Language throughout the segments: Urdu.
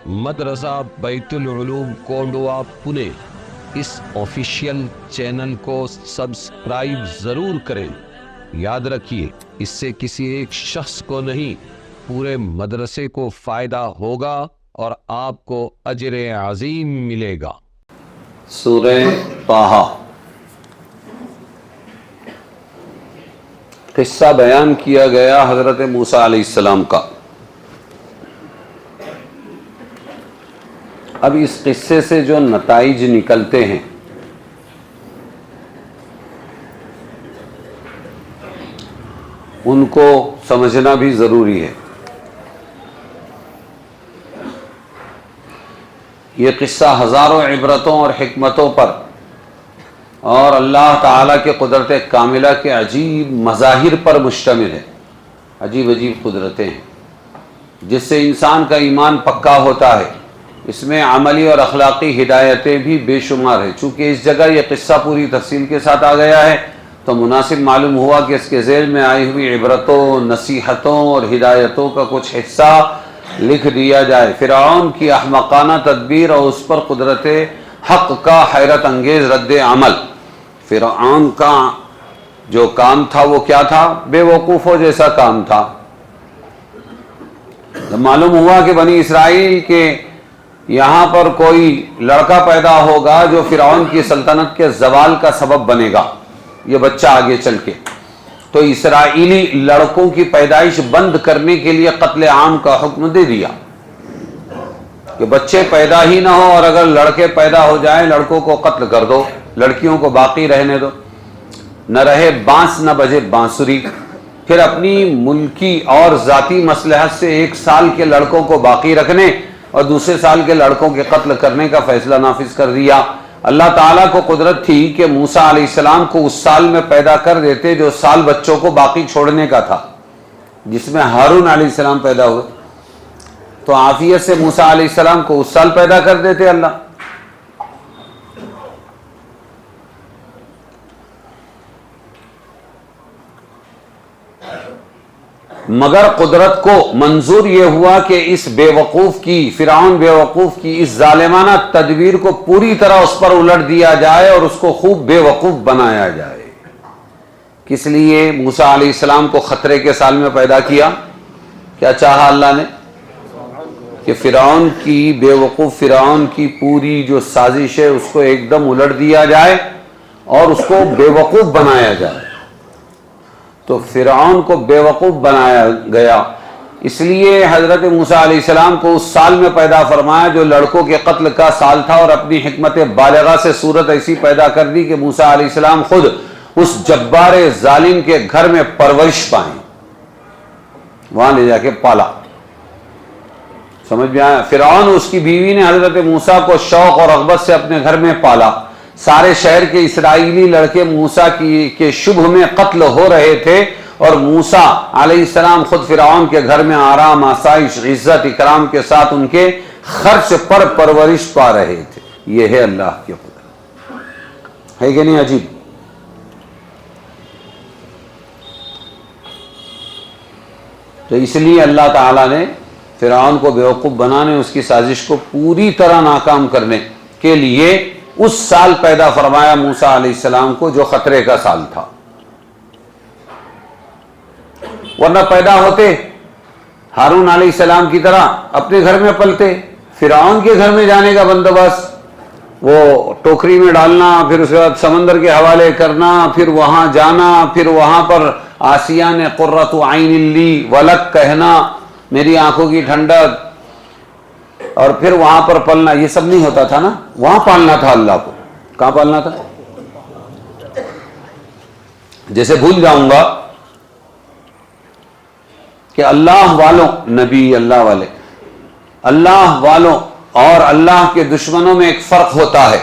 مدرسہ بیت العلوم کونڈوا پونے اس آفیشیل چینل کو سبسکرائب ضرور کریں۔ یاد رکھیے، اس سے کسی ایک شخص کو نہیں، پورے مدرسے کو فائدہ ہوگا اور آپ کو اجر عظیم ملے گا۔ سورہ طٰہٰ قصہ بیان کیا گیا حضرت موسیٰ علیہ السلام کا۔ اب اس قصے سے جو نتائج نکلتے ہیں ان کو سمجھنا بھی ضروری ہے۔ یہ قصہ ہزاروں عبرتوں اور حکمتوں پر اور اللہ تعالیٰ کے قدرت کاملہ کے عجیب مظاہر پر مشتمل ہے۔ عجیب عجیب قدرتیں ہیں جس سے انسان کا ایمان پکا ہوتا ہے۔ اس میں عملی اور اخلاقی ہدایتیں بھی بے شمار ہیں۔ چونکہ اس جگہ یہ قصہ پوری تفصیل کے ساتھ آ گیا ہے تو مناسب معلوم ہوا کہ اس کے ذیل میں آئی ہوئی عبرتوں، نصیحتوں اور ہدایتوں کا کچھ حصہ لکھ دیا جائے۔ فرعون کی احمقانہ تدبیر اور اس پر قدرت حق کا حیرت انگیز رد عمل۔ فرعون کا جو کام تھا وہ کیا تھا؟ بے وقوفوں جیسا کام تھا۔ جب معلوم ہوا کہ بنی اسرائیل کے یہاں پر کوئی لڑکا پیدا ہوگا جو فرعون کی سلطنت کے زوال کا سبب بنے گا، یہ بچہ آگے چل کے، تو اسرائیلی لڑکوں کی پیدائش بند کرنے کے لیے قتل عام کا حکم دے دیا کہ بچے پیدا ہی نہ ہو، اور اگر لڑکے پیدا ہو جائیں لڑکوں کو قتل کر دو، لڑکیوں کو باقی رہنے دو۔ نہ رہے بانس نہ بجے بانسری۔ پھر اپنی ملکی اور ذاتی مصلحت سے 1 سال کے لڑکوں کو باقی رکھنے اور دوسرے سال کے لڑکوں کے قتل کرنے کا فیصلہ نافذ کر دیا۔ اللہ تعالیٰ کو قدرت تھی کہ موسیٰ علیہ السلام کو اس سال میں پیدا کر دیتے جو سال بچوں کو باقی چھوڑنے کا تھا، جس میں ہارون علیہ السلام پیدا ہوئے، تو عافیت سے موسیٰ علیہ السلام کو اس سال پیدا کر دیتے اللہ۔ مگر قدرت کو منظور یہ ہوا کہ اس بے وقوف کی، فرعون بے وقوف کی اس ظالمانہ تدبیر کو پوری طرح اس پر الٹ دیا جائے اور اس کو خوب بے وقوف بنایا جائے۔ کس لیے موسیٰ علیہ السلام کو خطرے کے سال میں پیدا کیا؟ کیا چاہا اللہ نے؟ کہ فرعون کی بے وقوف، فرعون کی پوری جو سازش ہے اس کو ایک دم الٹ دیا جائے اور اس کو بے وقوف بنایا جائے۔ تو فرعون کو بے وقوف بنایا گیا، اس لیے حضرت موسیٰ علیہ السلام کو اس سال میں پیدا فرمایا جو لڑکوں کے قتل کا سال تھا، اور اپنی حکمت بالغہ سے صورت ایسی پیدا کر دی کہ موسیٰ علیہ السلام خود اس جبار ظالم کے گھر میں پرورش پائیں، وہاں لے جا کے پالا۔ سمجھ میں آیا؟ فرعون اس کی بیوی نے حضرت موسیٰ کو شوق اور رغبت سے اپنے گھر میں پالا۔ سارے شہر کے اسرائیلی لڑکے موسیٰ کے شبہ میں قتل ہو رہے تھے، اور موسیٰ علیہ السلام خود فرعون کے گھر میں آرام، آسائش، عزت، اکرام کے ساتھ ان کے خرچ پر پرورش پا رہے تھے۔ یہ ہے اللہ کی قدرت، ہے کہ نہیں عجیب؟ تو اس لیے اللہ تعالیٰ نے فرعون کو بیوقوف بنانے، اس کی سازش کو پوری طرح ناکام کرنے کے لیے اس سال پیدا فرمایا موسیٰ علیہ السلام کو جو خطرے کا سال تھا۔ ورنہ پیدا ہوتے ہارون علیہ السلام کی طرح اپنے گھر میں پلتے، فرعون کے گھر میں جانے کا بندوبست، وہ ٹوکری میں ڈالنا، پھر اس کے بعد سمندر کے حوالے کرنا، پھر وہاں جانا، پھر وہاں پر آسیہ نے قرۃ عین لی ولک کہنا، میری آنکھوں کی ٹھنڈک، اور پھر وہاں پر پلنا، یہ سب نہیں ہوتا تھا نا، وہاں پالنا تھا اللہ کو۔ کہاں پالنا تھا؟ جیسے بھول جاؤں گا کہ اللہ والوں، نبی اللہ والے، اللہ والوں اور اللہ کے دشمنوں میں ایک فرق ہوتا ہے۔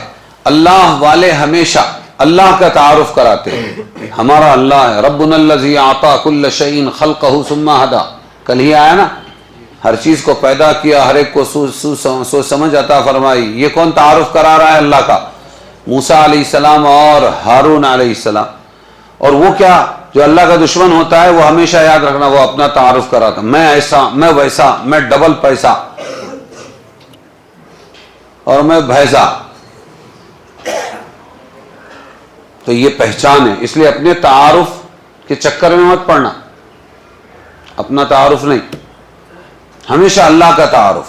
اللہ والے ہمیشہ اللہ کا تعارف کراتے ہیں، ہمارا اللہ ہے، ربنا الذی اعطی کل شیء خلقہ ثم ہدی، کل ہی آیا نا، ہر چیز کو پیدا کیا، ہر ایک کو سوچ سمجھ عطا فرمائی۔ یہ کون تعارف کرا رہا ہے اللہ کا؟ موسیٰ علیہ السلام اور ہارون علیہ السلام۔ اور وہ کیا، جو اللہ کا دشمن ہوتا ہے وہ ہمیشہ یاد رکھنا، وہ اپنا تعارف کراتا، میں ایسا، میں ویسا، میں ڈبل پیسہ، اور میں بھیزا. تو یہ پہچان ہے. اس لیے اپنے تعارف کے چکر میں مت پڑنا. اپنا تعارف نہیں, ہمیشہ اللہ کا تعارف.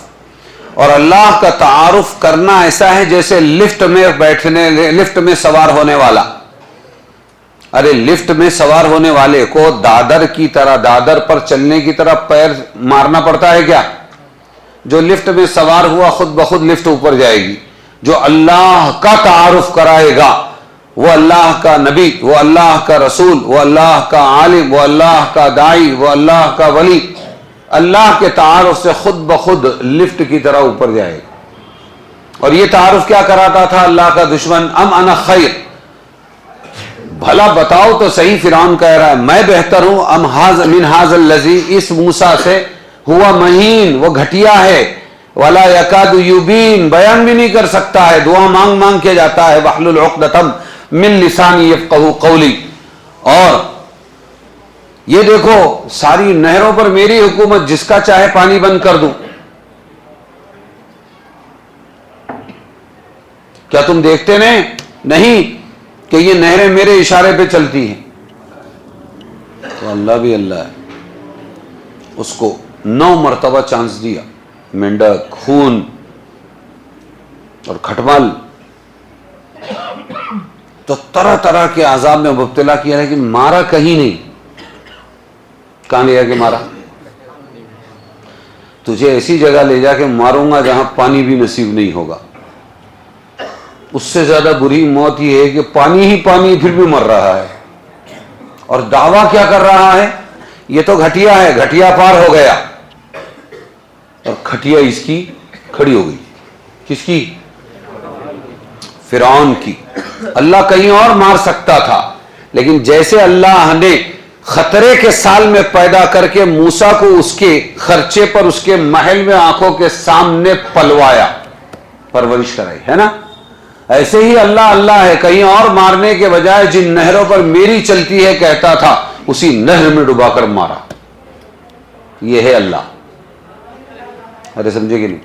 اور اللہ کا تعارف کرنا ایسا ہے جیسے لفٹ میں سوار ہونے والا. ارے لفٹ میں سوار ہونے والے کو دادر پر چلنے کی طرح پیر مارنا پڑتا ہے کیا؟ جو لفٹ میں سوار ہوا خود بخود لفٹ اوپر جائے گی. جو اللہ کا تعارف کرائے گا وہ اللہ کا نبی, وہ اللہ کا رسول, وہ اللہ کا عالم, وہ اللہ کا داعی, وہ اللہ کا ولی, اللہ کے تعارف سے خود بخود لفٹ کی طرح اوپر جائے گا. اور یہ تعارف کیا کراتا تھا اللہ کا دشمن؟ ام انا خیر, بھلا بتاؤ تو صحیح. فرعون کہہ رہا ہے میں بہتر ہوں. ام من ھذا الذی, اس موسیٰ سے, ہوا مہین, وہ گھٹیا ہے, ولا یکاد یبین, بیان بھی نہیں کر سکتا ہے, دعا مانگ مانگ کے جاتا ہے. واحلل عقدۃ من لسانی یفقہوا قولی. اور یہ دیکھو ساری نہروں پر میری حکومت, جس کا چاہے پانی بند کر دوں. کیا تم دیکھتے نہیں کہ یہ نہریں میرے اشارے پہ چلتی ہیں؟ تو اللہ بھی اللہ ہے. اس کو 9 مرتبہ چانس دیا. مینڈک, خون اور کھٹمل, تو طرح طرح کے عذاب میں مبتلا کیا, لیکن مارا کہیں نہیں. کہاں لے جا کے مارا؟ تجھے ایسی جگہ لے جا کے ماروں گا جہاں پانی بھی نصیب نہیں ہوگا. اس سے زیادہ بری موت یہ ہے کہ پانی ہی پانی پھر بھی مر رہا ہے. اور دعویٰ کیا کر رہا ہے؟ یہ تو گھٹیا ہے, گھٹیا پار ہو گیا. اور کھٹیا اس کی کھڑی ہو گئی. کس کی؟ فرعون کی. اللہ کہیں اور مار سکتا تھا, لیکن جیسے اللہ نے خطرے کے سال میں پیدا کر کے موسیٰ کو اس کے خرچے پر اس کے محل میں آنکھوں کے سامنے پلوایا, پرورش کرائی, ہے نا, ایسے ہی اللہ ہے. کہیں اور مارنے کے بجائے جن نہروں پر میری چلتی ہے کہتا تھا, اسی نہر میں ڈبا کر مارا. یہ ہے اللہ. ارے سمجھے کہ نہیں؟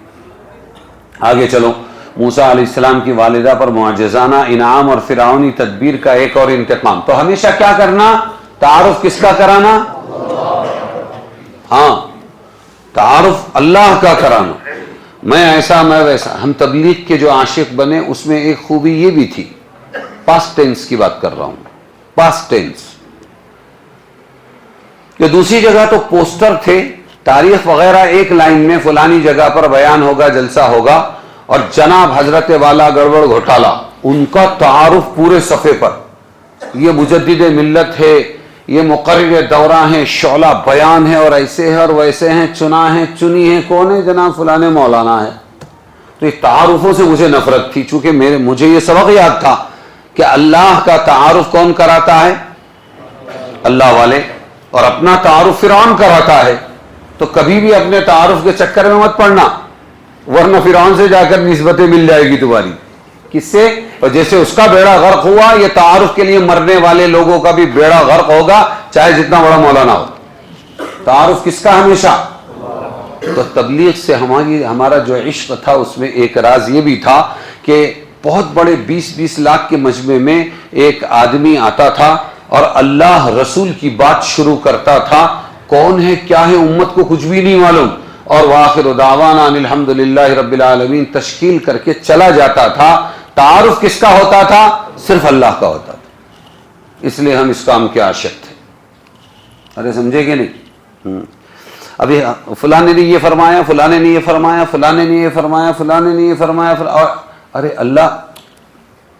آگے چلو. موسیٰ علیہ السلام کی والدہ پر معجزانہ انعام اور فرعونی تدبیر کا ایک اور انتقام. تو ہمیشہ کیا کرنا؟ تعارف کس کا کرانا؟ ہاں, تعارف اللہ کا کرانا. میں ایسا, میں ویسا. ہم تبلیغ کے جو عاشق بنے اس میں ایک خوبی یہ بھی تھی, پاسٹ ٹینس کی بات کر رہا ہوں, پاسٹ ٹینس. کہ دوسری جگہ تو پوسٹر تھے, تاریخ وغیرہ ایک لائن میں فلانی جگہ پر بیان ہوگا, جلسہ ہوگا, اور جناب حضرت والا گڑبڑ گھوٹالہ, ان کا تعارف پورے صفحے پر. یہ مجدد ملت ہے, یہ مقرر دورہ ہیں, شعلہ بیان ہے, اور ایسے ہیں اور ویسے ہیں, چنا ہے, چنی ہے, کون ہے؟ جناب فلانے مولانا ہے. تو یہ تعارفوں سے مجھے نفرت تھی, چونکہ مجھے یہ سبق یاد تھا کہ اللہ کا تعارف کون کراتا ہے؟ اللہ والے. اور اپنا تعارف فرعون کراتا ہے. تو کبھی بھی اپنے تعارف کے چکر میں مت پڑنا, ورنہ فرعون سے جا کر نسبتیں مل جائے گی تمہاری. کس سے؟ اور جیسے اس کا بیڑا غرق ہوا, یہ تعارف کے لیے مرنے والے لوگوں کا بھی بیڑا غرق ہوگا, چاہے جتنا بڑا مولانا ہو. تعارف کس کا؟ ہمیشہ. تو تبلیغ سے ہمارا جو عشق تھا اس میں ایک راز یہ بھی تھا کہ بہت بڑے 20-20 لاکھ کے مجمع میں ایک آدمی آتا تھا اور اللہ رسول کی بات شروع کرتا تھا. کون ہے, کیا ہے, امت کو کچھ بھی نہیں معلوم, اور وآخر دعوانا ان الحمدللہ رب العالمین تشکیل کر کے چلا جاتا تھا. تعارف کس کا ہوتا تھا؟ صرف اللہ کا ہوتا تھا. اس لیے ہم اس کام کے عاشق تھے. ارے سمجھے کہ نہیں؟ ابھی فلانے نے یہ فرمایا, فلانے نے یہ فرمایا, فلانے نے یہ فرمایا, فلانے نے یہ فرمایا, ارے اللہ,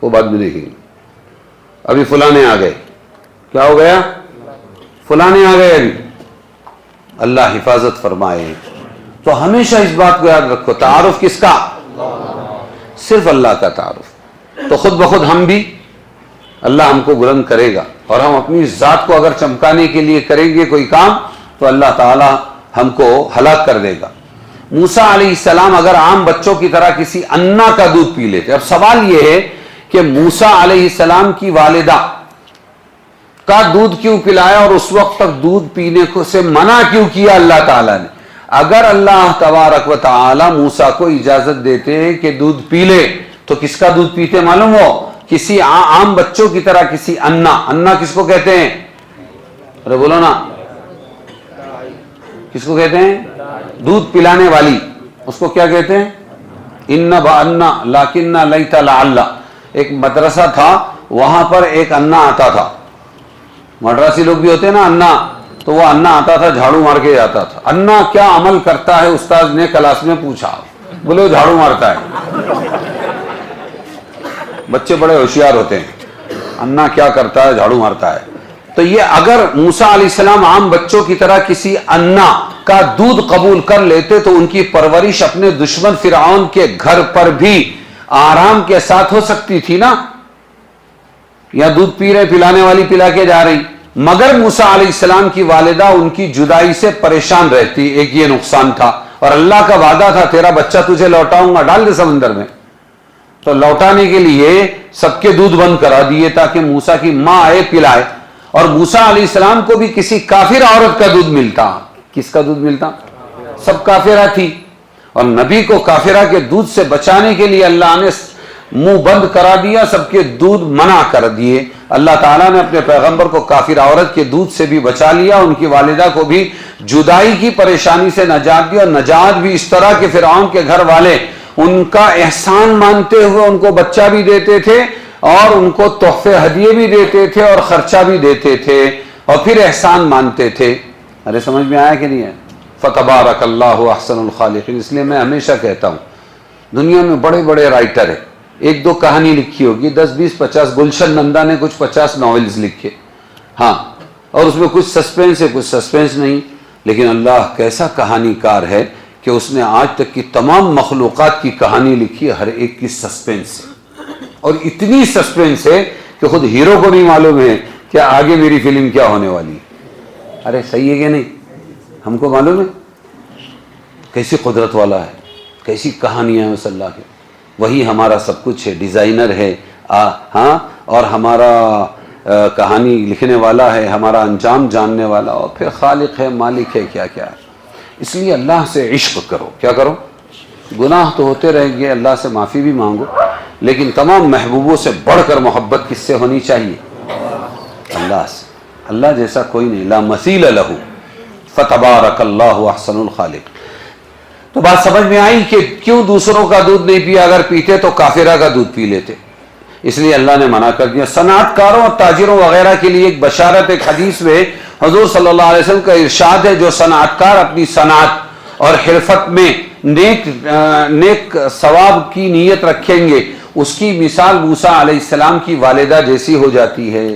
وہ بعد میں دیکھیں گے. ابھی فلانے آ گئے, کیا ہو گیا؟ فلانے آ گئے. ابھی اللہ حفاظت فرمائے. تو ہمیشہ اس بات کو یاد رکھو, تعارف کس کا؟ صرف اللہ کا تعارف. تو خود بخود ہم بھی, اللہ ہم کو بلند کرے گا, اور ہم اپنی ذات کو اگر چمکانے کے لیے کریں گے کوئی کام تو اللہ تعالی ہم کو ہلاک کر دے گا. موسیٰ علیہ السلام اگر عام بچوں کی طرح کسی انا کا دودھ پی لیتے. اب سوال یہ ہے کہ موسیٰ علیہ السلام کی والدہ کا دودھ کیوں پلایا, اور اس وقت تک دودھ پینے کو سے منع کیوں کیا اللہ تعالیٰ نے؟ اگر اللہ تبارک و تعالی موسیٰ کو اجازت دیتے کہ دودھ پی لے تو کس کا دودھ پیتے معلوم ہو؟ کسی عام بچوں کی طرح کسی انا کس کو کہتے ہیں؟ ارے بولو نا، کس کو کہتے ہیں؟ دودھ پلانے والی، اس کو کیا کہتے ہیں؟ انا بانا لاکنہ لیتا لعل۔ ایک مدرسہ تھا، وہاں پر ایک انا آتا تھا، مدرسی لوگ بھی ہوتے ہیں نا انا، تو وہ انا آتا تھا، جھاڑو مار کے جاتا تھا۔ انا کیا عمل کرتا ہے؟ استاد نے کلاس میں پوچھا، بولے وہ جھاڑو مارتا ہے۔ بچے بڑے ہوشیار ہوتے ہیں، انا کیا کرتا ہے؟ جھاڑو مارتا ہے۔ تو یہ اگر موسیٰ علیہ السلام عام بچوں کی طرح کسی انا کا دودھ قبول کر لیتے تو ان کی پرورش اپنے دشمن فرعون کے گھر پر بھی آرام کے ساتھ ہو سکتی تھی نا، یا دودھ پی رہے، پلانے والی پلا کے جا رہی، مگر موسیٰ علیہ السلام کی والدہ ان کی جدائی سے پریشان رہتی، ایک یہ نقصان تھا۔ اور اللہ کا وعدہ تھا تیرا بچہ تجھے لوٹاؤں گا، ڈال دے سمندر میں۔ تو لوٹانے کے لیے سب کے دودھ بند کرا دیے تاکہ موسیٰ کی ماں آئے پلائے، اور موسیٰ علیہ السلام کو بھی کسی کافر عورت کا دودھ ملتا۔ کس کا دودھ ملتا؟ سب کافرہ تھی، اور نبی کو کافرہ کے دودھ سے بچانے کے لیے اللہ نے منہ بند کرا دیا، سب کے دودھ منع کر دیے۔ اللہ تعالیٰ نے اپنے پیغمبر کو کافر عورت کے دودھ سے بھی بچا لیا، ان کی والدہ کو بھی جدائی کی پریشانی سے نجات دی، اور نجات بھی اس طرح کہ فرعون کے گھر والے ان کا احسان مانتے ہوئے ان کو بچہ بھی دیتے تھے، اور ان کو تحفے ہدیے بھی دیتے تھے، اور خرچہ بھی دیتے تھے، اور پھر احسان مانتے تھے۔ ارے سمجھ میں آیا کہ نہیں ہے؟ فتبارک اللہ احسن الخالقین۔ اس لیے میں ہمیشہ کہتا ہوں، دنیا میں بڑے بڑے رائٹر ہیں، ایک دو کہانی لکھی ہوگی، 10 20 50، گلشن نندا نے کچھ 50 ناولز لکھے، ہاں، اور اس میں کچھ سسپینس ہے کچھ سسپینس نہیں، لیکن اللہ کیسا کہانی کار ہے کہ اس نے آج تک کی تمام مخلوقات کی کہانی لکھی، ہر ایک کی سسپینس ہے، اور اتنی سسپینس ہے کہ خود ہیرو کو نہیں معلوم ہے کہ آگے میری فلم کیا ہونے والی ہے۔ ارے صحیح ہے کہ نہیں؟ ہم کو معلوم ہے کیسی قدرت والا ہے، کیسی کہانیاں ہیں اس اللہ کے۔ وہی ہمارا سب کچھ ہے، ڈیزائنر ہے، ہاں، اور ہمارا کہانی لکھنے والا ہے، ہمارا انجام جاننے والا، اور پھر خالق ہے، مالک ہے، کیا کیا ہے۔ اس لیے اللہ سے عشق کرو، کیا کرو؟ گناہ تو ہوتے رہیں گے، اللہ سے معافی بھی مانگو، لیکن تمام محبوبوں سے بڑھ کر محبت کس سے ہونی چاہیے؟ اللہ سے۔ اللہ جیسا کوئی نہیں، لا مثیل لہ، فتبارک اللہ احسن الخالق۔ تو بات سمجھ میں آئی کہ کیوں دوسروں کا دودھ نہیں پیا؟ اگر پیتے تو کافرہ کا دودھ پی لیتے، اس لیے اللہ نے منع کر دیا۔ صنعت کاروں اور تاجروں وغیرہ کے لیے ایک بشارت، ایک حدیث میں حضور صلی اللہ علیہ وسلم کا ارشاد ہے، جو صنعت کار اپنی صنعت اور حرفت میں نیک ثواب کی نیت رکھیں گے، اس کی مثال موسیٰ علیہ السلام کی والدہ جیسی ہو جاتی ہے،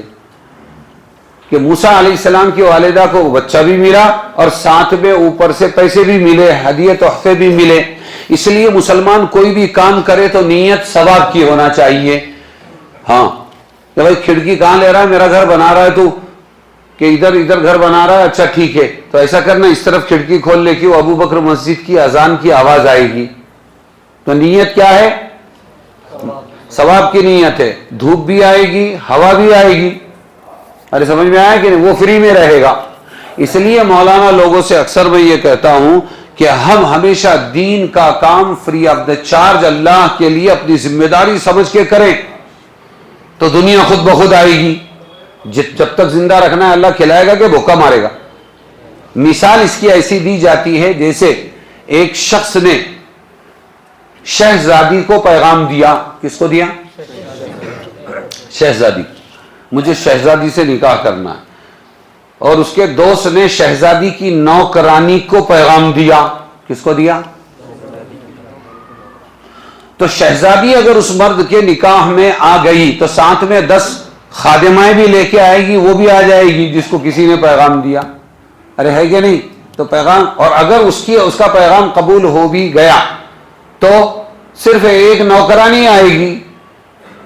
کہ موسیٰ علیہ السلام کی والدہ کو بچہ بھی ملا اور ساتھ میں اوپر سے پیسے بھی ملے، ہدیے تحفے بھی ملے۔ اس لیے مسلمان کوئی بھی کام کرے تو نیت ثواب کی ہونا چاہیے۔ ہاں کہ بھائی کھڑکی کہاں لے رہا ہے؟ میرا گھر بنا رہا ہے تو، کہ ادھر گھر بنا رہا ہے، اچھا ٹھیک ہے، تو ایسا کرنا، اس طرف کھڑکی کھول لے کہ وہ ابو بکر مسجد کی اذان کی آواز آئے گی، تو نیت کیا ہے؟ ثواب کی نیت ہے، دھوپ بھی آئے گی، ہوا بھی آئے گی۔ ارے سمجھ میں آیا کہ نہیں؟ وہ فری میں رہے گا۔ اس لیے مولانا لوگوں سے اکثر میں یہ کہتا ہوں کہ ہم ہمیشہ دین کا کام فری آف دا چارج اللہ کے لیے اپنی ذمہ داری سمجھ کے کریں، تو دنیا خود بخود آئے گی۔ جب تک زندہ رکھنا ہے اللہ کھلائے گا کہ بھوکا مارے گا۔ مثال اس کی ایسی دی جاتی ہے جیسے ایک شخص نے شہزادی کو پیغام دیا۔ کس کو دیا؟ شہزادی، مجھے شہزادی سے نکاح کرنا ہے، اور اس کے دوست نے شہزادی کی نوکرانی کو پیغام دیا۔ کس کو دیا؟ تو شہزادی اگر اس مرد کے نکاح میں آ گئی تو ساتھ میں 10 خادمائیں بھی لے کے آئے گی، وہ بھی آ جائے گی جس کو کسی نے پیغام دیا۔ ارے ہے کہ نہیں؟ تو پیغام، اور اگر اس کا پیغام قبول ہو بھی گیا تو صرف ایک نوکرانی آئے گی،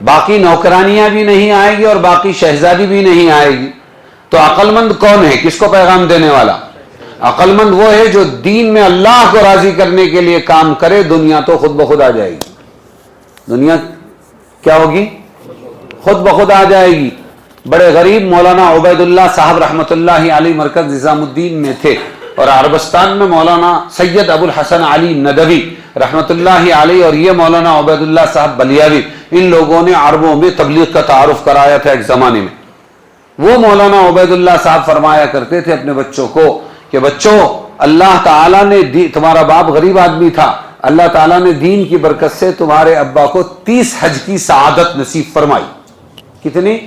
باقی نوکرانیاں بھی نہیں آئے گی، اور باقی شہزادی بھی نہیں آئے گی۔ تو عقل مند کون ہے؟ کس کو پیغام دینے والا؟ عقل مند وہ ہے جو دین میں اللہ کو راضی کرنے کے لیے کام کرے، دنیا تو خود بخود آ جائے گی۔ دنیا کیا ہوگی؟ خود بخود آ جائے گی۔ بڑے غریب مولانا عبید اللہ صاحب رحمۃ اللہ علیہ مرکز نظام الدین میں تھے، اور عربستان میں مولانا سید ابو الحسن علی ندوی رحمۃ اللہ علیہ اور یہ مولانا عبید اللہ صاحب بلیاوی، ان لوگوں نے عربوں میں تبلیغ کا تعارف کرایا تھا ایک زمانے میں۔ وہ مولانا عبید اللہ صاحب فرمایا کرتے تھے اپنے بچوں کو کہ بچوں، اللہ تعالیٰ نے تمہارا باپ غریب آدمی تھا، اللہ تعالیٰ نے دین کی برکت سے تمہارے ابا کو 30 حج کی سعادت نصیب فرمائی۔ کتنی؟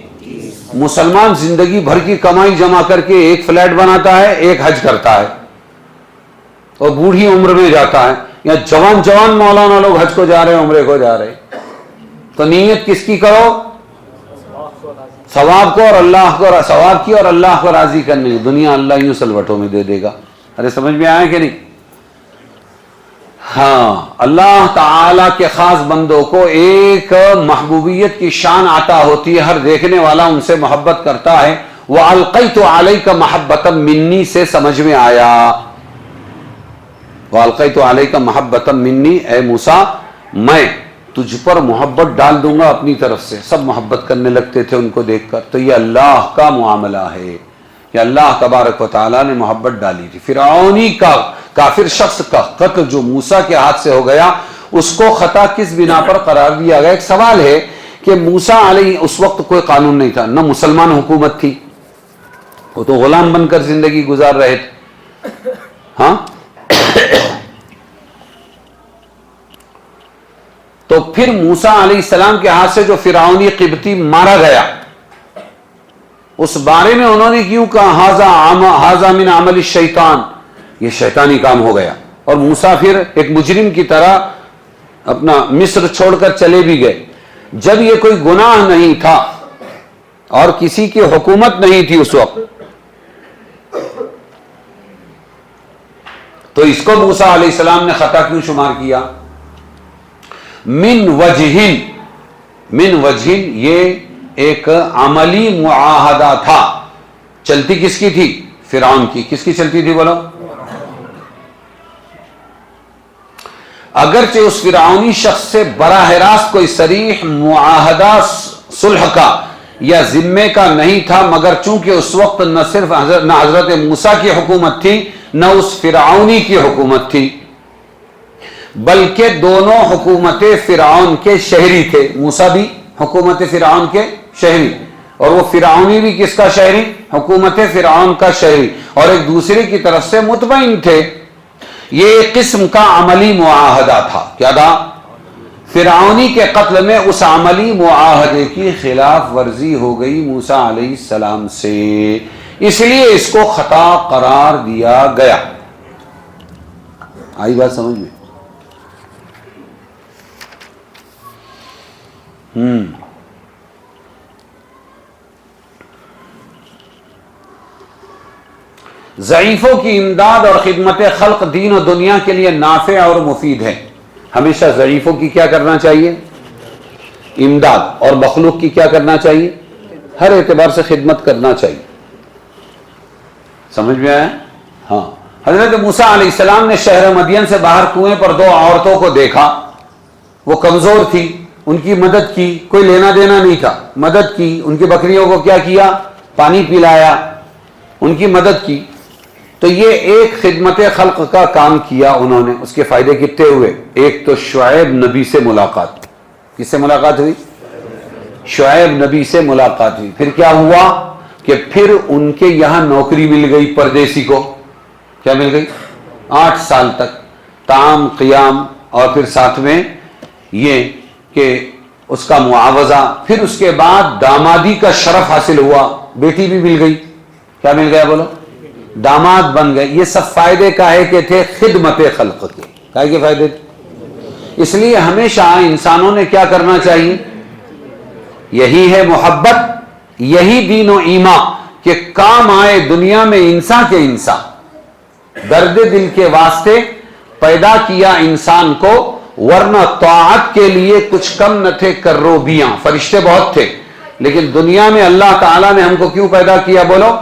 مسلمان زندگی بھر کی کمائی جمع کر کے ایک فلیٹ بناتا ہے، ایک حج کرتا ہے اور بوڑھی عمر میں جاتا ہے، یا جوان مولانا لوگ حج کو جا رہے ہیں، عمرے کو جا رہے ہیں۔ تو نیت کس کی کرو؟ ثواب کو، اور اللہ کو، ثواب کی اور اللہ کو راضی کرنے کی۔ دنیا اللہ یوں سلوٹوں میں دے دے گا۔ ارے سمجھ میں آیا کہ نہیں؟ ہاں، اللہ تعالی کے خاص بندوں کو ایک محبوبیت کی شان عطا ہوتی ہے، ہر دیکھنے والا ان سے محبت کرتا ہے۔ وَأَلْقَيْتُ عَلَيْكَ مَحَبَّةً مِّنِّي سے سمجھ میں آیا، وَأَلْقَيْتُ عَلَيْكَ مَحَبَّةً مِّنِّي، اے موسیٰ میں تجھ پر محبت ڈال دوں گا اپنی طرف سے۔ سب محبت کرنے لگتے تھے ان کو دیکھ کر۔ تو یہ اللہ کا معاملہ ہے کہ اللہ تبارک و تعالیٰ نے محبت ڈالی تھی۔ فرعونی کا کافر شخص کا قتل جو موسیٰ کے ہاتھ سے ہو گیا، اس کو خطا کس بنا پر قرار دیا گیا؟ ایک سوال ہے کہ موسیٰ علیہ اس وقت کوئی قانون نہیں تھا، نہ مسلمان حکومت تھی، وہ تو غلام بن کر زندگی گزار رہے تھے۔ ہاں، تو پھر موسیٰ علیہ السلام کے ہاتھ سے جو فرعونی قبطی مارا گیا، اس بارے میں انہوں نے کیوں کہا ھذا من عمل الشیطان، یہ شیطانی کام ہو گیا، اور موسیٰ پھر ایک مجرم کی طرح اپنا مصر چھوڑ کر چلے بھی گئے۔ جب یہ کوئی گناہ نہیں تھا اور کسی کی حکومت نہیں تھی اس وقت، تو اس کو موسیٰ علیہ السلام نے خطا کیوں شمار کیا؟ من وجہ یہ ایک عملی معاہدہ تھا۔ چلتی کس کی تھی؟ فرعون کی۔ کس کی چلتی تھی بولو؟ اگرچہ اس فرعونی شخص سے براہ راست کوئی صریح معاہدہ صلح کا یا ذمے کا نہیں تھا، مگر چونکہ اس وقت نہ صرف نہ حضرت موسیٰ کی حکومت تھی نہ اس فرعونی کی حکومت تھی، بلکہ دونوں حکومت فرعون کے شہری تھے۔ موسیٰ بھی حکومت فرعون کے شہری، اور وہ فرعونی بھی کس کا شہری؟ حکومت فرعون کا شہری، اور ایک دوسرے کی طرف سے مطمئن تھے۔ یہ ایک قسم کا عملی معاہدہ تھا۔ کیا تھا؟ فرعونی کے قتل میں اس عملی معاہدے کی خلاف ورزی ہو گئی موسیٰ علیہ السلام سے، اس لیے اس کو خطا قرار دیا گیا۔ آئی بات سمجھ میں؟ ضعیفوں کی امداد اور خدمت خلق دین و دنیا کے لیے نافع اور مفید ہے۔ ہمیشہ ضعیفوں کی کیا کرنا چاہیے؟ امداد، اور مخلوق کی کیا کرنا چاہیے؟ ہر اعتبار سے خدمت کرنا چاہیے۔ سمجھ میں آیا؟ ہاں، حضرت موسیٰ علیہ السلام نے شہر مدین سے باہر کنویں پر 2 عورتوں کو دیکھا، وہ کمزور تھی، ان کی مدد کی، کوئی لینا دینا نہیں تھا، مدد کی، ان کی بکریوں کو کیا کیا؟ پانی پلایا، ان کی مدد کی۔ تو یہ ایک خدمت خلق کا کام کیا انہوں نے۔ اس کے فائدے کتنے ہوئے؟ ایک تو شعیب نبی سے ملاقات۔ کس سے ملاقات ہوئی؟ شعیب نبی سے ملاقات ہوئی۔ پھر کیا ہوا کہ پھر ان کے یہاں نوکری مل گئی پردیسی کو۔ کیا مل گئی؟ 8 سال تک طعام قیام، اور پھر ساتھ میں یہ کہ اس کا معاوضہ۔ پھر اس کے بعد دامادی کا شرف حاصل ہوا، بیٹی بھی مل گئی۔ کیا مل گیا بولو؟ داماد بن گئے۔ یہ سب فائدے کاہے کے تھے؟ خدمت خلق کے۔ کاہے کے فائدے تھے؟ اس لیے ہمیشہ انسانوں نے کیا کرنا چاہیے؟ یہی ہے محبت، یہی دین و ایمان کہ کام آئے دنیا میں انسان کے انسان۔ درد دل کے واسطے پیدا کیا انسان کو، ورنہ طاعت کے لیے کچھ کم نہ تھے کروبیاں، فرشتے بہت تھے، لیکن دنیا میں اللہ تعالیٰ نے ہم کو کیوں پیدا کیا بولو؟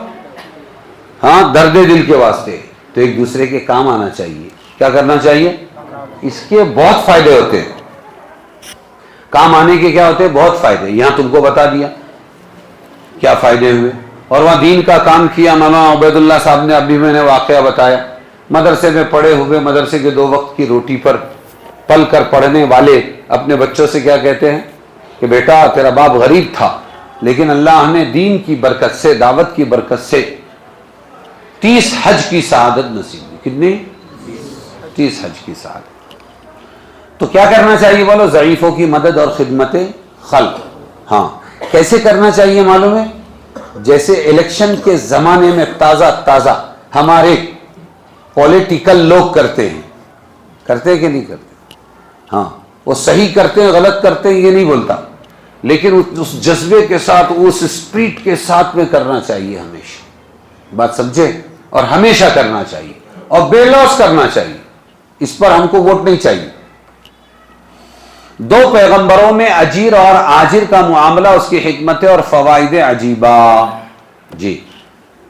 ہاں، درد دل کے واسطے۔ تو ایک دوسرے کے کام آنا چاہیے۔ کیا کرنا چاہیے؟ اس کے بہت فائدے ہوتے ہیں۔ کام آنے کے کیا ہوتے ہیں؟ بہت فائدے۔ یہاں تم کو بتا دیا کیا فائدے ہوئے، اور وہاں دین کا کام کیا۔ مولانا عبید اللہ صاحب نے ابھی میں نے واقعہ بتایا مدرسے میں پڑھے ہوئے، مدرسے کے 2 وقت کی روٹی پر پل کر پڑھنے والے اپنے بچوں سے کیا کہتے ہیں کہ بیٹا تیرا باپ غریب تھا لیکن اللہ نے دین کی برکت سے، دعوت کی برکت سے 30 حج کی سعادت نصیب کی۔ کتنی؟ 30 حج کی سعادت۔ تو کیا کرنا چاہیے بولو؟ ضعیفوں کی مدد اور خدمت خلق۔ ہاں، کیسے کرنا چاہیے معلوم ہے؟ جیسے الیکشن کے زمانے میں تازہ ہمارے پولیٹیکل لوگ کرتے ہیں کہ نہیں کرتے؟ ہاں، وہ صحیح کرتے ہیں غلط کرتے ہیں یہ نہیں بولتا، لیکن اس جذبے کے ساتھ، اس اسپرٹ کے ساتھ میں کرنا چاہیے ہمیشہ، بات سمجھے؟ اور ہمیشہ کرنا چاہیے اور بے لوث کرنا چاہیے، اس پر ہم کو ووٹ نہیں چاہیے۔ 2 پیغمبروں میں اجیر اور آجر کا معاملہ، اس کی حکمتیں اور فوائد عجیبہ۔ جی،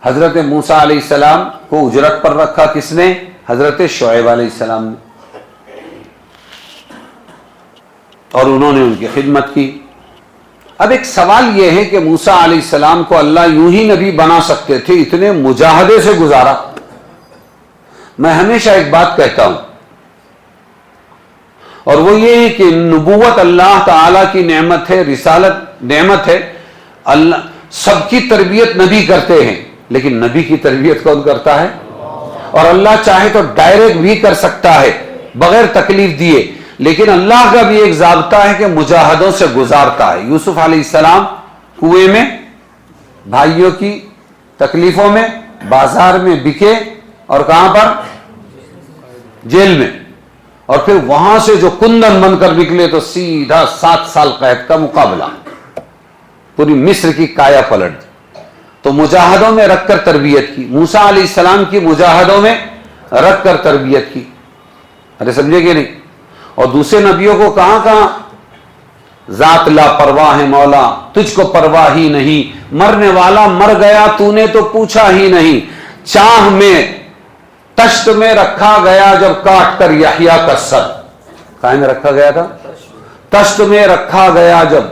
حضرت موسیٰ علیہ السلام کو اجرت پر رکھا کس نے؟ حضرت شعیب علیہ السلام نے، اور انہوں نے ان کی خدمت کی۔ اب ایک سوال یہ ہے کہ موسیٰ علیہ السلام کو اللہ یوں ہی نبی بنا سکتے تھے، اتنے مجاہدے سے گزارا۔ میں ہمیشہ ایک بات کہتا ہوں، اور وہ یہ ہے کہ نبوت اللہ تعالیٰ کی نعمت ہے، رسالت نعمت ہے۔ اللہ سب کی تربیت نبی کرتے ہیں، لیکن نبی کی تربیت کون کرتا ہے؟ اور اللہ چاہے تو ڈائریکٹ بھی کر سکتا ہے بغیر تکلیف دیے، لیکن اللہ کا بھی ایک ضابطہ ہے کہ مجاہدوں سے گزارتا ہے۔ یوسف علیہ السلام کنویں میں، بھائیوں کی تکلیفوں میں، بازار میں بکے، اور کہاں پر؟ جیل میں، اور پھر وہاں سے جو کندن بن کر نکلے تو سیدھا 7 سال قید کا مقابلہ، پوری مصر کی کایا پلٹ۔ تو مجاہدوں میں رکھ کر تربیت کی، موسیٰ علیہ السلام کی مجاہدوں میں رکھ کر تربیت کی۔ ارے سمجھے کہ نہیں؟ اور دوسرے نبیوں کو کہاں ذات لا پرواہ ہے مولا، تجھ کو پرواہ ہی نہیں، مرنے والا مر گیا تو نے تو پوچھا ہی نہیں، چاہ میں تشت میں رکھا گیا جب کاٹ کر یحییٰ کا سر۔ کہاں میں رکھا گیا تھا؟ تشت میں رکھا گیا جب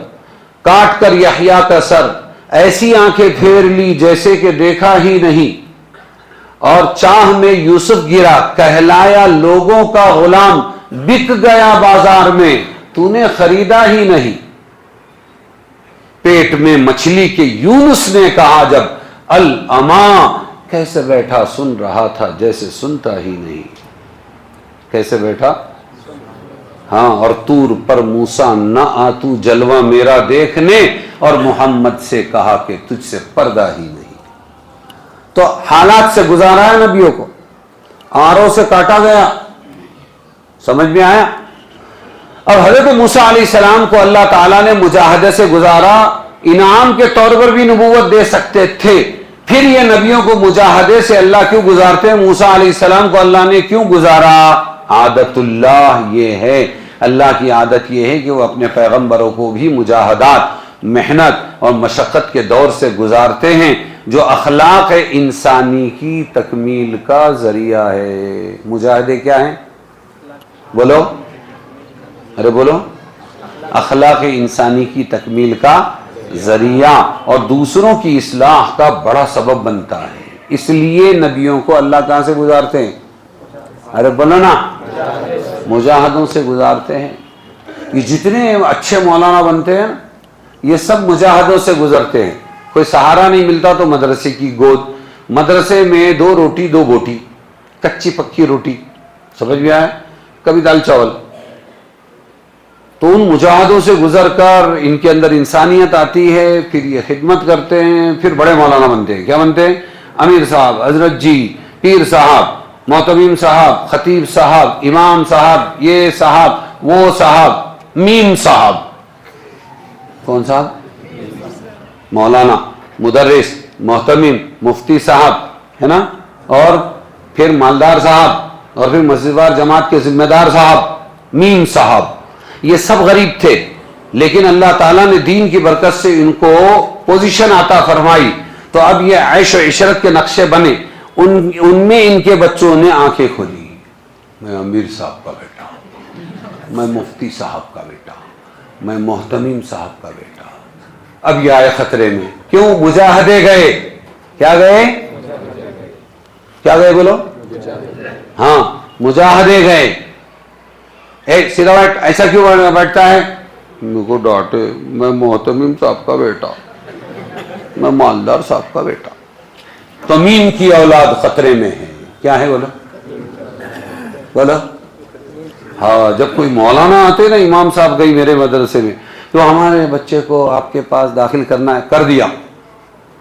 کاٹ کر یحییٰ کا سر، ایسی آنکھیں پھیر لی جیسے کہ دیکھا ہی نہیں، اور چاہ میں یوسف گرا، کہلایا لوگوں کا غلام، بک گیا بازار میں تو نے خریدا ہی نہیں۔ پیٹ میں مچھلی کے یونس نے کہا جب الاما، کیسے بیٹھا سن رہا تھا جیسے سنتا ہی نہیں۔ کیسے بیٹھا؟ ہاں، اور طور پر موسیٰ نہ آ تو جلوہ میرا دیکھنے، اور محمد سے کہا کہ تجھ سے پردہ ہی نہیں۔ تو حالات سے گزارا ہے نبیوں کو، آروں سے کاٹا گیا، سمجھ میں آیا؟ اب حضرت موسیٰ علیہ السلام کو اللہ تعالیٰ نے مجاہدے سے گزارا، انعام کے طور پر بھی نبوت دے سکتے تھے، پھر یہ نبیوں کو مجاہدے سے اللہ کیوں گزارتے ہیں؟ موسیٰ علیہ السلام کو اللہ نے کیوں گزارا؟ عادت اللہ یہ ہے، اللہ کی عادت یہ ہے کہ وہ اپنے پیغمبروں کو بھی مجاہدات، محنت اور مشقت کے دور سے گزارتے ہیں، جو اخلاق انسانی کی تکمیل کا ذریعہ ہے۔ مجاہدے کیا ہیں؟ بولو، ارے بولو۔ اخلاق انسانی کی تکمیل کا ذریعہ اور دوسروں کی اصلاح کا بڑا سبب بنتا ہے، اس لیے نبیوں کو اللہ کہاں سے گزارتے ہیں؟ ارے بولو نا، مجاہدوں سے گزارتے ہیں۔ یہ جتنے اچھے مولانا بنتے ہیں یہ سب مجاہدوں سے گزرتے ہیں۔ کوئی سہارا نہیں ملتا تو مدرسے کی گود، مدرسے میں 2 روٹی 2 بوٹی، کچی پکی روٹی، سمجھ میں آیا؟ کبھی دال چاول۔ تو ان مجاہدوں سے گزر کر ان کے اندر انسانیت آتی ہے، پھر یہ خدمت کرتے ہیں، پھر بڑے مولانا بنتے ہیں۔ کیا بنتے ہیں؟ امیر صاحب، حضرت جی، پیر صاحب، محتمیم صاحب، خطیب صاحب، امام صاحب، یہ صاحب، وہ صاحب، میم صاحب۔ کون صاحب؟ مولانا، مدرس، محتمیم، مفتی صاحب، ہے نا، اور پھر مالدار صاحب، اور پھر مسجد وار جماعت کے ذمہ دار صاحب، میم صاحب۔ یہ سب غریب تھے، لیکن اللہ تعالیٰ نے دین کی برکت سے ان کو پوزیشن عطا فرمائی، تو اب یہ عیش و عشرت کے نقشے بنے۔ ان میں ان کے بچوں نے آنکھیں کھولی، میں امیر صاحب کا بیٹا، میں مفتی صاحب کا بیٹا، میں محتمیم صاحب کا بیٹا۔ اب یہ آئے خطرے میں، کیوں؟ مجاہدے گئے۔ کیا گئے؟ کیا گئے بولو؟ ہاں مجاہدے گئے. سیدھا بیٹھ, ایسا کیوں بیٹھتا ہے؟ میرے کو ڈانٹے, میں محتمم صاحب کا بیٹا, میں مالدار صاحب کا بیٹا. تمیم کی اولاد خطرے میں ہے. کیا ہے بولو بولو. ہاں جب کوئی مولانا آتے نا, امام صاحب گئی میرے مدرسے میں, تو ہمارے بچے کو آپ کے پاس داخل کرنا ہے, کر دیا.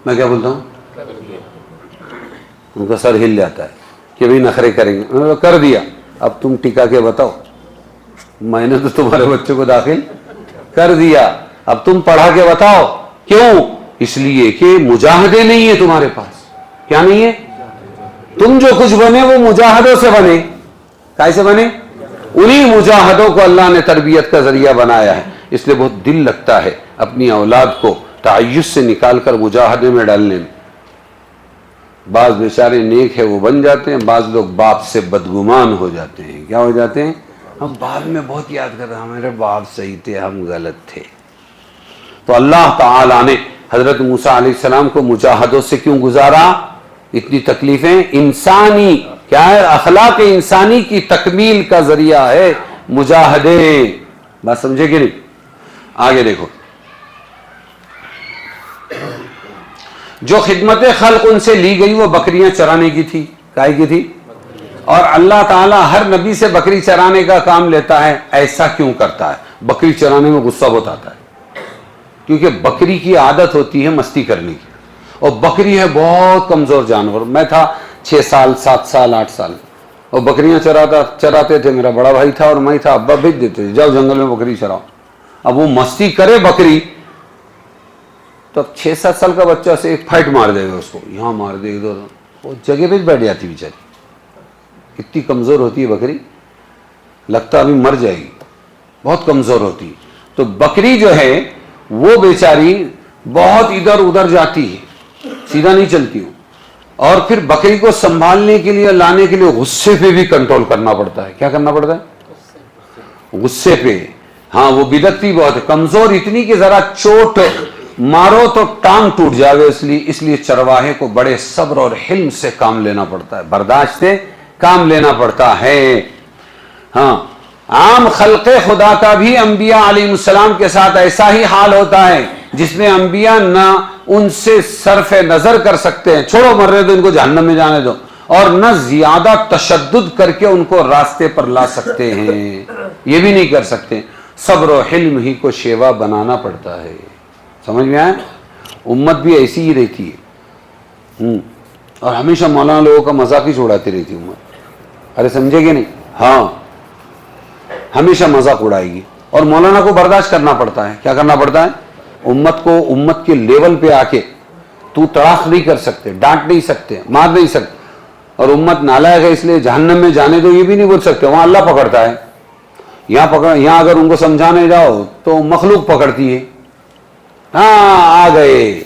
میں کیا بولتا ہوں, ان کا سر ہل جاتا ہے کہ بھئی نخرے کریں گے. میں نے کر دیا, اب تم ٹکا کے بتاؤ, میں نے تو تمہارے بچے کو داخل کر دیا, اب تم پڑھا کے بتاؤ. کیوں؟ اس لیے کہ مجاہدے نہیں ہے تمہارے پاس. کیا نہیں ہے؟ تم جو کچھ بنے وہ مجاہدوں سے بنے. کیسے بنے؟ انہی مجاہدوں کو اللہ نے تربیت کا ذریعہ بنایا ہے. اس لیے بہت دل لگتا ہے اپنی اولاد کو تعیش سے نکال کر مجاہدے میں ڈالنے میں. بعض بیچارے نیک ہے وہ بن جاتے ہیں, بعض لوگ باپ سے بدگمان ہو جاتے ہیں. کیا ہو جاتے ہیں؟ ہم بعد میں بہت یاد کرتے ہیں ہمارے باپ صحیح تھے, ہم غلط تھے. تو اللہ تعالیٰ نے حضرت موسیٰ علیہ السلام کو مجاہدوں سے کیوں گزارا؟ اتنی تکلیفیں انسانی کیا ہے, اخلاق انسانی کی تکمیل کا ذریعہ ہے مجاہدے. بات سمجھے کہ نہیں؟ آگے دیکھو, جو خدمت خلق ان سے لی گئی وہ بکریاں چرانے کی تھی. کائے کی تھی؟ اور اللہ تعالیٰ ہر نبی سے بکری چرانے کا کام لیتا ہے. ایسا کیوں کرتا ہے؟ بکری چرانے میں غصہ بہت آتا ہے, کیونکہ بکری کی عادت ہوتی ہے مستی کرنے کی, اور بکری ہے بہت کمزور جانور. میں تھا 6 سال 7 سال 8 سال, اور بکریاں چراتے تھے. میرا بڑا بھائی تھا اور میں تھا, ابا بھیج دیتے تھے, جاؤ جنگل میں بکری چراؤ. اب وہ مستی کرے بکری تو اب 6-7 سال کا بچہ سے ایک پھائٹ مار دے گا اس کو, یہاں مار دے گا, وہ جگہ پہ بیٹھ جاتی بیچاری. اتنی کمزور ہوتی ہے بکری, لگتا ابھی مر جائے گی, بہت کمزور ہوتی ہے. تو بکری جو ہے وہ بیچاری بہت ادھر ادھر جاتی ہے, سیدھا نہیں چلتی ہوں. اور پھر بکری کو سنبھالنے کے لیے, لانے کے لیے غصے پہ بھی کنٹرول کرنا پڑتا ہے. کیا کرنا پڑتا ہے؟ غصے پہ. ہاں وہ بدکتی بہت ہے, کمزور اتنی کہ ذرا چوٹ مارو تو ٹانگ ٹوٹ جاوے. اس لیے چرواہے کو بڑے صبر اور حلم سے کام لینا پڑتا ہے, برداشت سے کام لینا پڑتا ہے. ہاں عام خلق خدا کا بھی انبیاء علیہ السلام کے ساتھ ایسا ہی حال ہوتا ہے, جس میں انبیاء نہ ان سے صرف نظر کر سکتے ہیں, چھوڑو مر رہے تو ان کو جہنم میں جانے دو, اور نہ زیادہ تشدد کر کے ان کو راستے پر لا سکتے ہیں, یہ بھی نہیں کر سکتے. صبر و حلم ہی کو شیوا بنانا پڑتا ہے. سمجھ میں آئے؟ امت بھی ایسی ہی رہتی ہے, اور ہمیشہ مولانا لوگوں کا مذاق ہی چھوڑاتی رہتی امت. ارے سمجھے گے نہیں؟ ہاں ہمیشہ مذاق اڑائے گی, اور مولانا کو برداشت کرنا پڑتا ہے. کیا کرنا پڑتا ہے؟ امت کو امت کے لیول پہ آ کے تو تڑاق نہیں کر سکتے, ڈانٹ نہیں سکتے, مار نہیں سکتے. اور امت نالائق ہے اس لیے جہنم میں جانے دو یہ بھی نہیں بول سکتے, وہاں اللہ پکڑتا ہے. یہاں اگر ان کو سمجھانے جاؤ تو مخلوق پکڑتی ہے. ہاں آ گئے,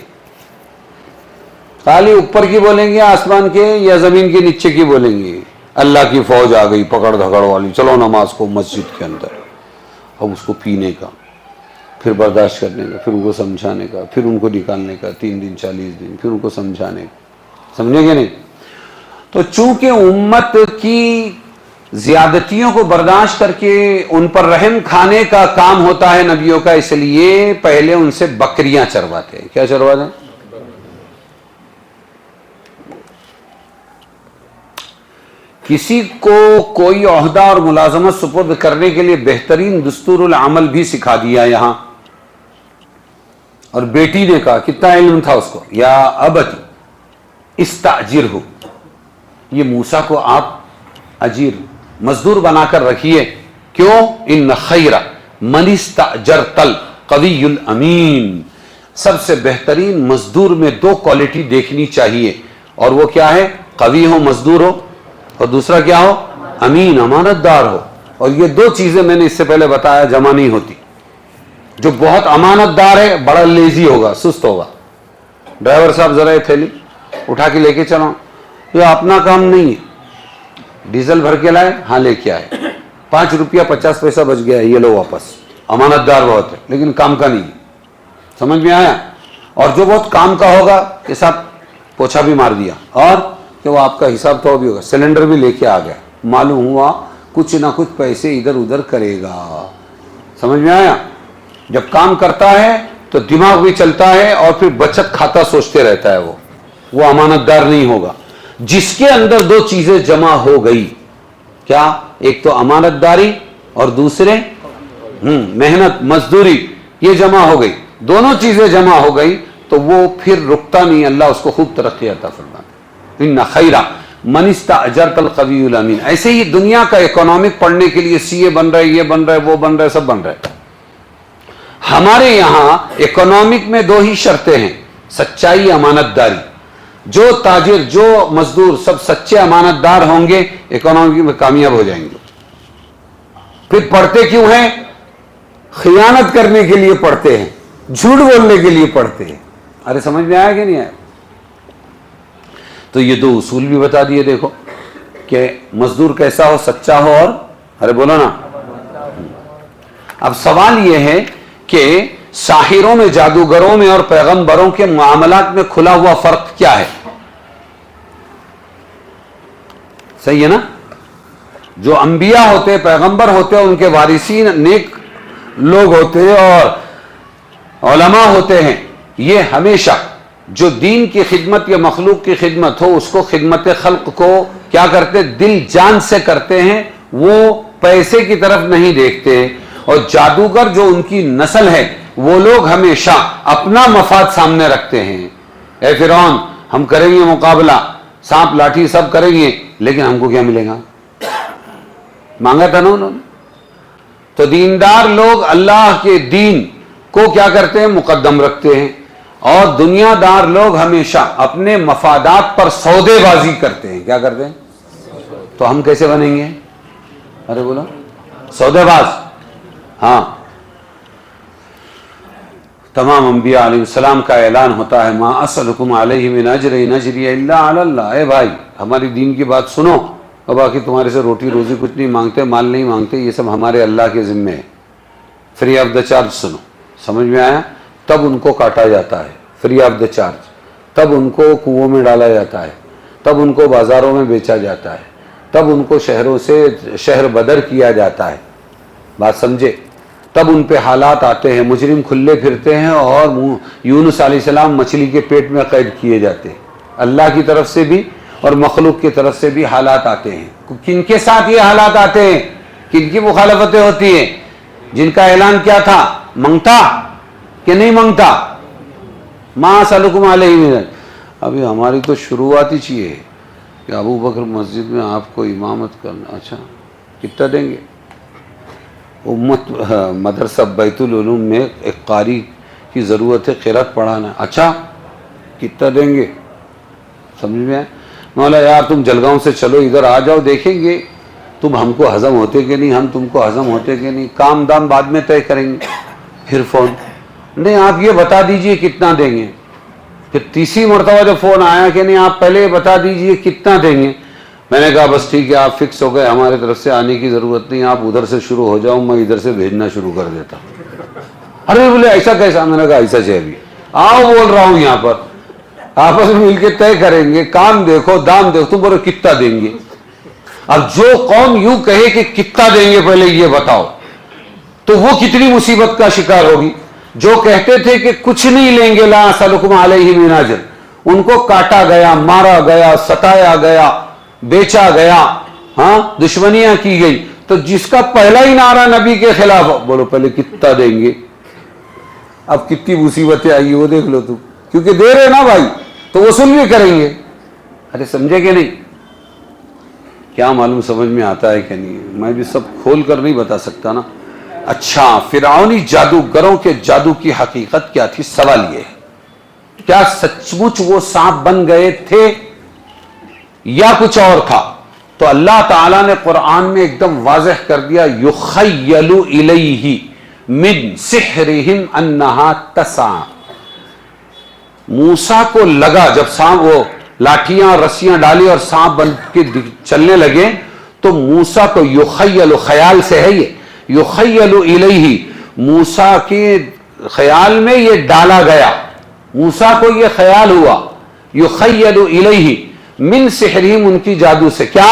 خالی اوپر کی بولیں گے آسمان کے یا زمین کے نیچے کی بولیں گے, اللہ کی فوج آ گئی پکڑ دھکڑ والی, چلو نماز کو مسجد کے اندر. اب اس کو پینے کا, پھر برداشت کرنے کا, پھر ان کو سمجھانے کا, پھر ان کو نکالنے کا 3 دن 40 دن, پھر ان کو سمجھانے کا. سمجھے گے نہیں؟ تو چونکہ امت کی زیادتیوں کو برداشت کر کے ان پر رحم کھانے کا کام ہوتا ہے نبیوں کا, اس لیے پہلے ان سے بکریاں چرواتے ہیں. کیا چرواتے ہیں؟ کسی کو کوئی عہدہ اور ملازمت سپرد کرنے کے لیے بہترین دستور العمل بھی سکھا دیا یہاں. اور بیٹی نے کہا, کتنا علم تھا اس کو, یا ابتی استاجرہ, یہ موسیٰ کو آپ اجیر مزدور بنا کر رکھیے. کیوں؟ ان خیر من استاجرت القوی الامین, سب سے بہترین مزدور میں 2 کوالٹی دیکھنی چاہیے, اور وہ کیا ہے؟ قوی ہو, مزدور ہو, اور دوسرا کیا ہو؟ امین, امانت دار ہو. اور یہ 2 چیزیں میں نے اس سے پہلے بتایا جمع نہیں ہوتی. جو بہت امانت دار ہے بڑا لیزی ہوگا, سست ہوگا. ڈرائیور صاحب ذرا یہ تھیلی اٹھا کے لے کے چلاؤ, یہ اپنا کام نہیں ہے. ڈیزل بھر کے لائے, ہاں لے کے آئے, 5 روپیہ 50 پیسہ بچ گیا, یہ لو واپس. امانت دار بہت ہے لیکن کام کا نہیں. سمجھ میں آیا؟ اور جو بہت کام کا ہوگا, یہ سب پوچھا بھی مار دیا, اور کہ وہ آپ کا حساب تو بھی ہوگا, سلنڈر بھی لے کے آ گیا, معلوم ہوا کچھ نہ کچھ پیسے ادھر ادھر کرے گا. سمجھ میں آیا؟ جب کام کرتا ہے تو دماغ بھی چلتا ہے اور پھر بچت کھاتا سوچتے رہتا ہے. وہ امانت دار نہیں ہوگا. جس کے اندر دو چیزیں جمع ہو گئی، کیا؟ ایک تو امانت داری اور دوسرے محنت مزدوری، یہ جمع ہو گئی. دونوں چیزیں جمع ہو گئی تو وہ پھر رکتا نہیں، اللہ اس کو خوب ترقی عطا فرماتا ہے. ان خیرا من استاجرت القوی الامین. ایسے ہی دنیا کا اکنامک پڑھنے کے لیے سی اے بن رہے، یہ بن رہے، وہ بن رہے، سب بن رہے. ہمارے یہاں اکنامک میں دو ہی شرطیں ہیں، سچائی، امانت داری. جو تاجر، جو مزدور سب سچے امانت دار ہوں گے اکنامک میں کامیاب ہو جائیں گے. پھر پڑھتے کیوں ہیں؟ خیانت کرنے کے لیے پڑھتے ہیں، جھوٹ بولنے کے لیے پڑھتے ہیں. ارے سمجھ میں آیا کہ نہیں آیا؟ تو یہ دو اصول بھی بتا دیے. دیکھو کہ مزدور کیسا ہو، سچا ہو اور ارے بولو نا. اب سوال یہ ہے کہ ساحروں میں، جادوگروں میں اور پیغمبروں کے معاملات میں کھلا ہوا فرق کیا ہے؟ صحیح ہے نا؟ جو انبیاء ہوتے، پیغمبر ہوتے، ان کے وارثین نیک لوگ ہوتے اور علماء ہوتے ہیں، یہ ہمیشہ جو دین کی خدمت یا مخلوق کی خدمت ہو اس کو، خدمت خلق کو کیا کرتے؟ دل جان سے کرتے ہیں، وہ پیسے کی طرف نہیں دیکھتے. اور جادوگر جو ان کی نسل ہے وہ لوگ ہمیشہ اپنا مفاد سامنے رکھتے ہیں. اے فرعون ہم کریں گے مقابلہ، سانپ لاٹھی سب کریں گے، لیکن ہم کو کیا ملے گا؟ مانگا تھا نا انہوں نے. تو دیندار لوگ اللہ کے دین کو کیا کرتے ہیں؟ مقدم رکھتے ہیں. اور دنیا دار لوگ ہمیشہ اپنے مفادات پر سودے بازی کرتے ہیں. کیا کرتے ہیں؟ تو ہم کیسے بنیں گے؟ ارے بولو، سودے باز. ہاں، تمام انبیاء علیہ السلام کا اعلان ہوتا ہے، ما اسألکم علیہ من اجر ان اجری الا علی اللہ. اے بھائی ہماری دین کی بات سنو، اور باقی تمہارے سے روٹی روزی کچھ نہیں مانگتے، مال نہیں مانگتے، یہ سب ہمارے اللہ کے ذمے ہے. فری آف دا چارج سنو. سمجھ میں آیا؟ تب ان کو کاٹا جاتا ہے، فری آف دا چارج. تب ان کو کنووں میں ڈالا جاتا ہے، تب ان کو بازاروں میں بیچا جاتا ہے، تب ان کو شہروں سے شہر بدر کیا جاتا ہے. بات سمجھے؟ تب ان پہ حالات آتے ہیں، مجرم کھلے پھرتے ہیں اور یونس علیہ السلام مچھلی کے پیٹ میں قید کیے جاتے ہیں. اللہ کی طرف سے بھی اور مخلوق کی طرف سے بھی حالات آتے ہیں. کن کے ساتھ یہ حالات آتے ہیں؟ کن کی مخالفتیں ہوتی ہیں؟ جن کا اعلان کیا تھا، منگتا کہ نہیں منگتا؟ ما اسألکم علیہ من. ابھی ہماری تو شروعات ہی چاہیے کہ ابو بکر مسجد میں آپ کو امامت کرنا. اچھا کتنا دیں گے؟ امت مدرسہ بیت العلوم میں ایک قاری کی ضرورت ہے، قرات پڑھانا. اچھا کتنا دیں گے؟ سمجھ میں آئے؟ مولا یار تم جلگاؤں سے چلو، ادھر آ جاؤ، دیکھیں گے تم ہم کو ہضم ہوتے کہ نہیں، ہم تم کو ہضم ہوتے کہ نہیں. کام دام بعد میں طے کریں گے. پھر فون نہیں، آپ یہ بتا دیجئے کتنا دیں گے. پھر تیسری مرتبہ جب فون آیا کہ نہیں آپ پہلے بتا دیجئے کتنا دیں گے. میں نے کہا بس ٹھیک ہے، آپ فکس ہو گئے، ہمارے طرف سے آنے کی ضرورت نہیں، آپ ادھر سے شروع ہو جاؤ، میں ادھر سے بھیجنا شروع کر دیتا. ارے بولے ایسا کیسا؟ میں نے کہا ایسا چاہیے. آؤ بول رہا ہوں یہاں پر، آپس میں مل کے طے کریں گے. کام دیکھو، دام دیکھو، تم بولو کتنا دیں گے. اب جو قوم یوں کہے کہ کتنا دیں گے پہلے یہ بتاؤ، تو وہ کتنی مصیبت کا شکار ہوگی. جو کہتے تھے کہ کچھ نہیں لیں گے، لا اسألکم علیہ من اجر، ان کو کاٹا گیا، مارا گیا، ستایا گیا، بیچا گیا، ہاں دشمنیاں کی گئی. تو جس کا پہلا ہی نعرہ نبی کے خلاف، بولو پہلے کتنا دیں گے. اب کتنی مصیبتیں آئی وہ دیکھ لو تم، کیونکہ دے رہے نا بھائی تو وصول بھی کریں گے. ارے سمجھے کہ نہیں؟ کیا معلوم سمجھ میں آتا ہے کہ نہیں؟ میں بھی سب کھول کر نہیں بتا سکتا نا. اچھا فرعونی جادوگروں کے جادو کی حقیقت کیا تھی؟ سوال یہ ہے، کیا سچ مچ وہ سانپ بن گئے تھے یا کچھ اور تھا؟ تو اللہ تعالیٰ نے قرآن میں ایک دم واضح کر دیا، یخیل الیہ من سحرہم انہا تسعی. موسیٰ کو لگا جب سانپ، وہ لاٹھیاں رسیاں ڈالی اور سانپ بن کے چلنے لگے، تو موسیٰ کو یخیل، خیال سے ہے یہ، یخیل الیہ، موسیٰ کے خیال میں یہ ڈالا گیا، موسیٰ کو یہ خیال ہوا، یخیل الیہ من سحرہم، ان کی جادو سے، کیا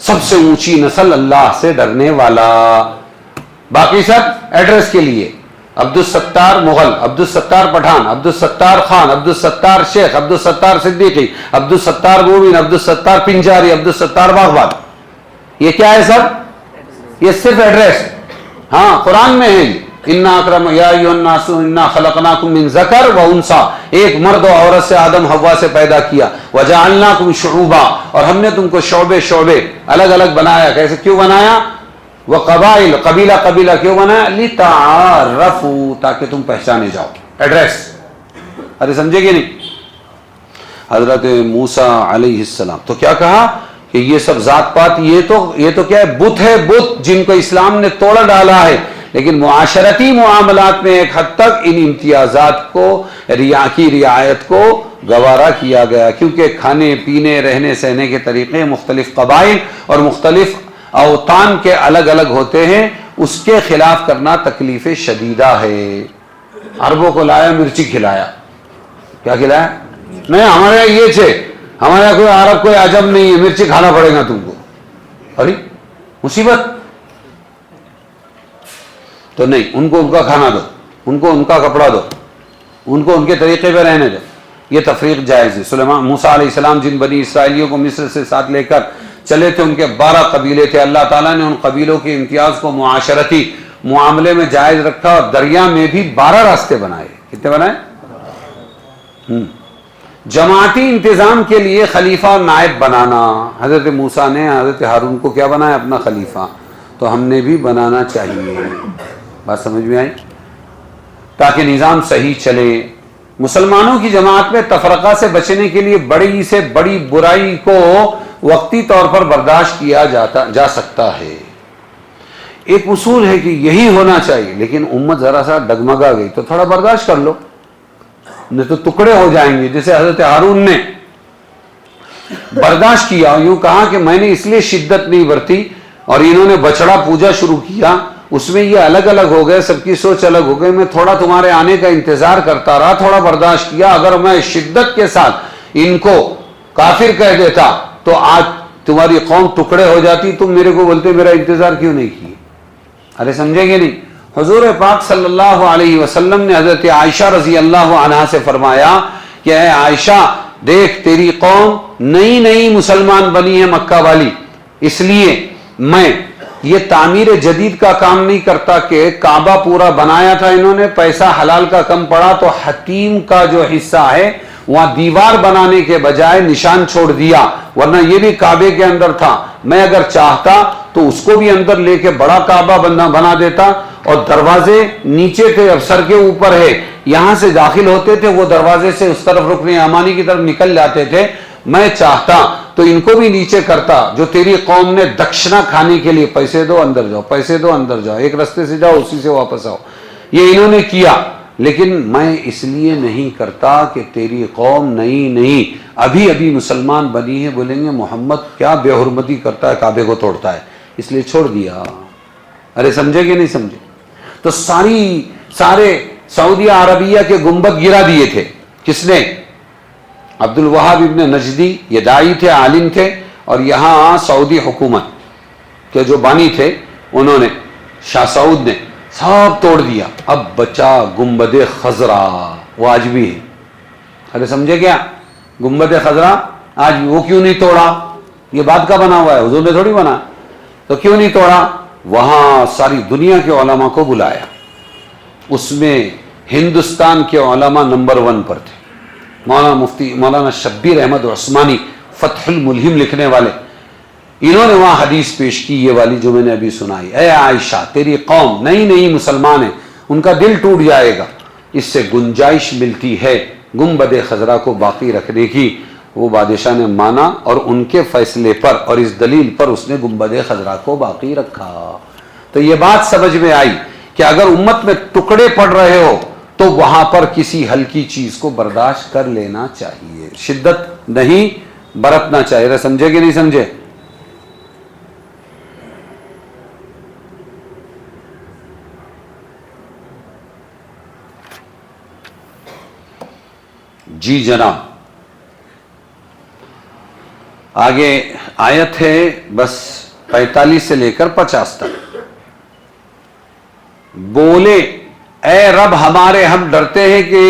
سب سے اونچی نسل اللہ سے ڈرنے والا. باقی سب ایڈریس کے لیے. عبدالستار مغل، عبدالستار پٹھان، عبدالستار خان، عبدالستار شیخ، عبدالستار صدیقی، عبدالستار مومن، عبدالستار پنجاری، عبدالستار باغبان. یہ کیا ہے سب؟ یہ صرف ایڈریس. ہاں قرآن میں ہے یہ. انا اکرم یا ایھا الناس انا خلقناکم من ذکر و انثی، ایک مرد و عورت سے آدم حوا سے پیدا کیا. وجعلناکم شعوبا، اور ہم نے تم کو شعبے شعبے الگ الگ بنایا. کیسے کیوں بنایا؟ وقبائل، قبیلہ قبیلہ کیوں بنایا؟ لتعارفوا، تاکہ تم پہچانے جاؤ. ایڈریس. ارے سمجھے کہ نہیں؟ حضرت موسیٰ علیہ السلام تو کیا کہا کہ یہ سب ذات پات یہ تو کیا ہے؟ بت ہے، بت جن کو اسلام نے توڑ ڈالا ہے. لیکن معاشرتی معاملات میں ایک حد تک ان امتیازات کو کی رعایت کو گوارا کیا گیا، کیونکہ کھانے پینے رہنے سہنے کے طریقے مختلف قبائل اور مختلف اوطان کے الگ الگ ہوتے ہیں. اس کے خلاف کرنا تکلیف شدیدہ ہے. عربوں کو لایا مرچی کھلایا. کیا کھلایا؟ نہیں ہمارے یہاں یہ چھے، ہمارے یہاں کوئی عرب کوئی عجب نہیں ہے، مرچی کھانا پڑے گا تم کو. ارے مصیبت. تو نہیں، ان کو ان کا کھانا دو، ان کو ان کا کپڑا دو، ان کو ان کے طریقے پہ رہنے دو. یہ تفریق جائز ہے. سلیمان موسیٰ علیہ السلام جن بنی اسرائیلیوں کو مصر سے ساتھ لے کر چلے تھے، ان کے 12 قبیلے تھے. اللہ تعالیٰ نے ان قبیلوں کے امتیاز کو معاشرتی معاملے میں جائز رکھا، اور دریا میں بھی 12 راستے بنائے. کتنے بنائے؟ جماعتی انتظام کے لیے خلیفہ اور نائب بنانا. حضرت موسیٰ نے حضرت ہارون کو کیا بنایا؟ اپنا خلیفہ. تو ہم نے بھی بنانا چاہیے. بات سمجھ میں آئی؟ تاکہ نظام صحیح چلے. مسلمانوں کی جماعت میں تفرقہ سے بچنے کے لیے بڑی سے بڑی برائی کو وقتی طور پر برداشت کیا جا سکتا ہے. ایک اصول ہے کہ یہی ہونا چاہیے، لیکن امت ذرا سا ڈگمگا گئی تو تھوڑا برداشت کر لو، نہیں تو ٹکڑے ہو جائیں گے. جیسے حضرت ہارون نے برداشت کیا، یوں کہا کہ میں نے اس لیے شدت نہیں برتی، اور انہوں نے بچڑا پوجا شروع کیا، اس میں یہ الگ الگ ہو گئے، سب کی سوچ الگ ہو گئی. میں تھوڑا تمہارے آنے کا انتظار کرتا رہا، تھوڑا برداشت کیا. اگر میں شدت کے ساتھ ان کو کافر کہہ دیتا تو آج تمہاری قوم ٹکڑے ہو جاتی. تم میرے کو بولتے میرا انتظار کیوں نہیں کیے؟ ارے سمجھیں گے نہیں؟ حضور پاک صلی اللہ علیہ وسلم نے حضرت عائشہ رضی اللہ عنہا سے فرمایا کہ اے عائشہ دیکھ، تیری قوم نئی نئی مسلمان بنی ہے مکہ والی، اس لیے میں یہ تعمیر جدید کا کام نہیں کرتا کہ کعبہ پورا بنایا تھا انہوں نے، پیسہ حلال کا کم پڑا تو حتیم کا جو حصہ ہے وہاں دیوار بنانے کے بجائے نشان چھوڑ دیا، ورنہ یہ بھی کعبے کے اندر تھا. میں اگر چاہتا تو اس کو بھی اندر لے کے بڑا کعبہ بنا دیتا، اور دروازے نیچے تھے، اب سر کے اوپر ہے، یہاں سے داخل ہوتے تھے، وہ دروازے سے اس طرف رکن یمانی کی طرف نکل جاتے تھے. میں چاہتا تو ان کو بھی نیچے کرتا. جو تیری قوم نے دکشنا کھانے کے لیے پیسے دو اندر جاؤ، پیسے دو اندر جاؤ، ایک رستے سے جاؤ اسی سے واپس آؤ، یہ انہوں نے کیا. لیکن میں اس لیے نہیں کرتا کہ تیری قوم نئی ابھی مسلمان بنی ہے، بولیں گے محمد کیا بے حرمتی کرتا ہے، کعبے کو توڑتا ہے، اس لیے چھوڑ دیا. ارے سمجھے کہ نہیں سمجھے؟ تو سارے سعودیہ عربیہ کے گنبد گرا دیے تھے. کس نے؟ عبد الوہاب ابن نجدی. یہ داعی تھے، عالم تھے، اور یہاں سعودی حکومت کے جو بانی تھے انہوں نے، شاہ سعود نے سب توڑ دیا. اب بچا گنبد خضرا، وہ آج بھی ہے. ارے سمجھے کیا؟ گنبد خضرا آج بھی. وہ کیوں نہیں توڑا؟ یہ بات کا بنا ہوا ہے، حضور نے تھوڑی بنا. تو کیوں نہیں توڑا؟ وہاں ساری دنیا کے علماء کو بلایا، اس میں ہندوستان کے علماء نمبر 1 پر تھے. مولانا مفتی مولانا شبیر احمد عثمانی فتح الملہم لکھنے والے، انہوں نے وہاں حدیث پیش کی یہ والی جو میں نے ابھی سنائی. اے عائشہ تیری قوم نئی مسلمان ہیں، ان کا دل ٹوٹ جائے گا، اس سے گنجائش ملتی ہے گنبد خضرا کو باقی رکھنے کی. وہ بادشاہ نے مانا، اور ان کے فیصلے پر اور اس دلیل پر اس نے گنبد خضرا کو باقی رکھا. تو یہ بات سمجھ میں آئی کہ اگر امت میں ٹکڑے پڑ رہے ہو تو وہاں پر کسی ہلکی چیز کو برداشت کر لینا چاہیے، شدت نہیں برتنا چاہیے. سمجھے کہ نہیں سمجھے؟ جی جناب. آگے آیت ہے بس 45 سے لے کر 50 تک. بولے اے رب ہمارے ہم ڈرتے ہیں کہ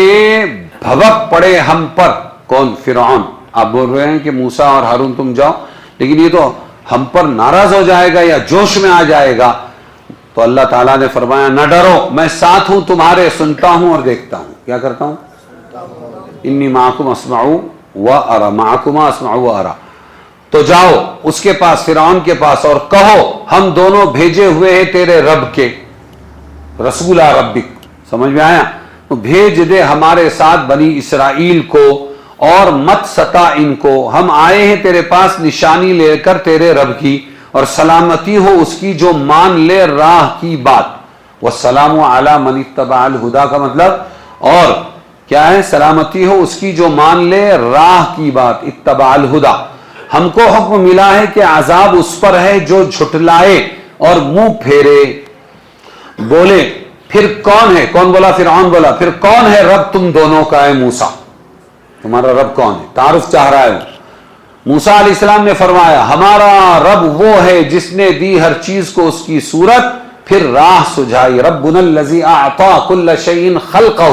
بھبک پڑے ہم پر. کون؟ فرعون. آپ بول رہے ہیں کہ موسیٰ اور ہارون تم جاؤ، لیکن یہ تو ہم پر ناراض ہو جائے گا یا جوش میں آ جائے گا. تو اللہ تعالیٰ نے فرمایا نہ ڈرو، میں ساتھ ہوں تمہارے، سنتا ہوں اور دیکھتا ہوں. کیا کرتا ہوں؟ انی معکم اسمع و ارى، معکما اسمع و ارى. تو جاؤ اس کے پاس، فرعون کے پاس، اور کہو ہم دونوں بھیجے ہوئے ہیں تیرے رب کے، رسول ربک. سمجھ میں آیا؟ تو بھیج دے ہمارے ساتھ بنی اسرائیل کو اور مت ستا ان کو، ہم آئے ہیں تیرے پاس نشانی لے کر تیرے رب کی، اور سلامتی ہو اس کی جو مان لے راہ کی بات. والسلام علی من اتبع الہدی کا مطلب اور کیا ہے؟ سلامتی ہو اس کی جو مان لے راہ کی بات. اتبع الہدی، ہم کو حکم ملا ہے کہ عذاب اس پر ہے جو جھٹلائے اور منہ پھیرے. بولے پھر کون ہے؟ کون بولا؟ فرعون بولا. پھر کون ہے رب تم دونوں کا؟ ہے موسیٰ. تمہارا رب کون ہے؟ تعارف چاہ رہا ہے وہ. موسیٰ علیہ السلام نے فرمایا ہمارا رب وہ ہے جس نے دی ہر چیز کو اس کی صورت، پھر راہ سجھائی. ربنا الذی اعطى كل شیء خلقہ.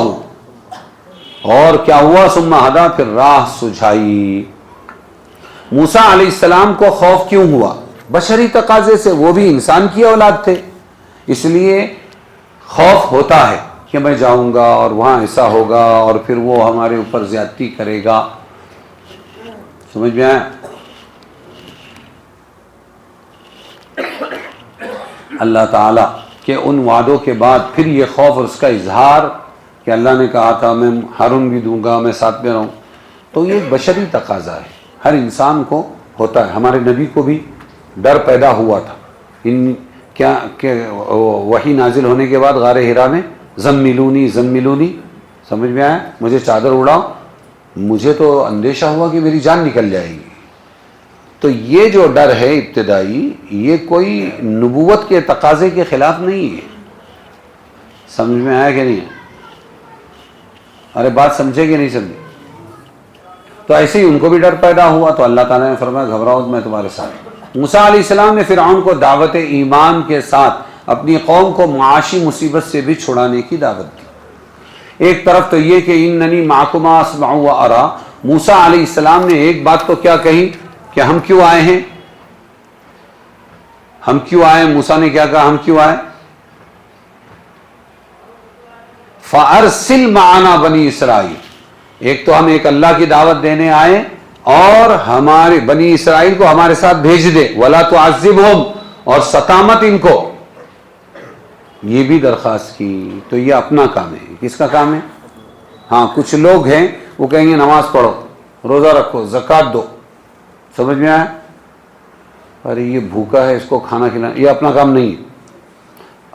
اور کیا ہوا؟ ثم ہدی، پھر راہ سجھائی. موسیٰ علیہ السلام کو خوف کیوں ہوا؟ بشری تقاضے سے، وہ بھی انسان کی اولاد تھے، اس لیے خوف ہوتا ہے کہ میں جاؤں گا اور وہاں ایسا ہوگا اور پھر وہ ہمارے اوپر زیادتی کرے گا. سمجھ میں آیا؟ اللہ تعالیٰ کے ان وعدوں کے بعد پھر یہ خوف اور اس کا اظہار کہ اللہ نے کہا تھا میں ہارون بھی دوں گا، میں ساتھ میں رہوں. تو یہ بشری تقاضا ہے، ہر انسان کو ہوتا ہے. ہمارے نبی کو بھی ڈر پیدا ہوا تھا. کیا کہ وحی نازل ہونے کے بعد غار حرا میں زملونی زملونی، سمجھ میں آیا؟ مجھے چادر اڑاؤ. مجھے تو اندیشہ ہوا کہ میری جان نکل جائے گی. تو یہ جو ڈر ہے ابتدائی، یہ کوئی نبوت کے تقاضے کے خلاف نہیں ہے. سمجھ میں آیا کہ نہیں؟ ارے بات سمجھے کہ نہیں سمجھے؟ تو ایسے ہی ان کو بھی ڈر پیدا ہوا، تو اللہ تعالیٰ نے فرمایا گھبراؤ میں تمہارے ساتھ. موسیٰ علیہ السلام نے فرعون کو دعوت ایمان کے ساتھ اپنی قوم کو معاشی مصیبت سے بھی چھڑانے کی دعوت دی. ایک طرف تو یہ کہ اننی معکما اسمع و ارى. موسیٰ علیہ السلام نے ایک بات تو کیا کہی کہ ہم کیوں آئے ہیں؟ ہم کیوں آئے؟ موسیٰ نے کیا کہا؟ ہم کیوں آئے؟ فَأَرْسِلْ مَعَنَا بنی اسرائیل. ایک تو ہم ایک اللہ کی دعوت دینے آئے اور ہمارے بنی اسرائیل کو ہمارے ساتھ بھیج دے. وَلَا تُعَذِّبْهُمْ، اور ستامت ان کو. یہ بھی درخواست کی. تو یہ اپنا کام ہے. کس کا کام ہے؟ ہاں کچھ لوگ ہیں وہ کہیں گے نماز پڑھو، روزہ رکھو، زکوٰۃ دو. سمجھ میں آیا؟ ارے یہ بھوکا ہے اس کو کھانا کھلانا، یہ اپنا کام نہیں ہے.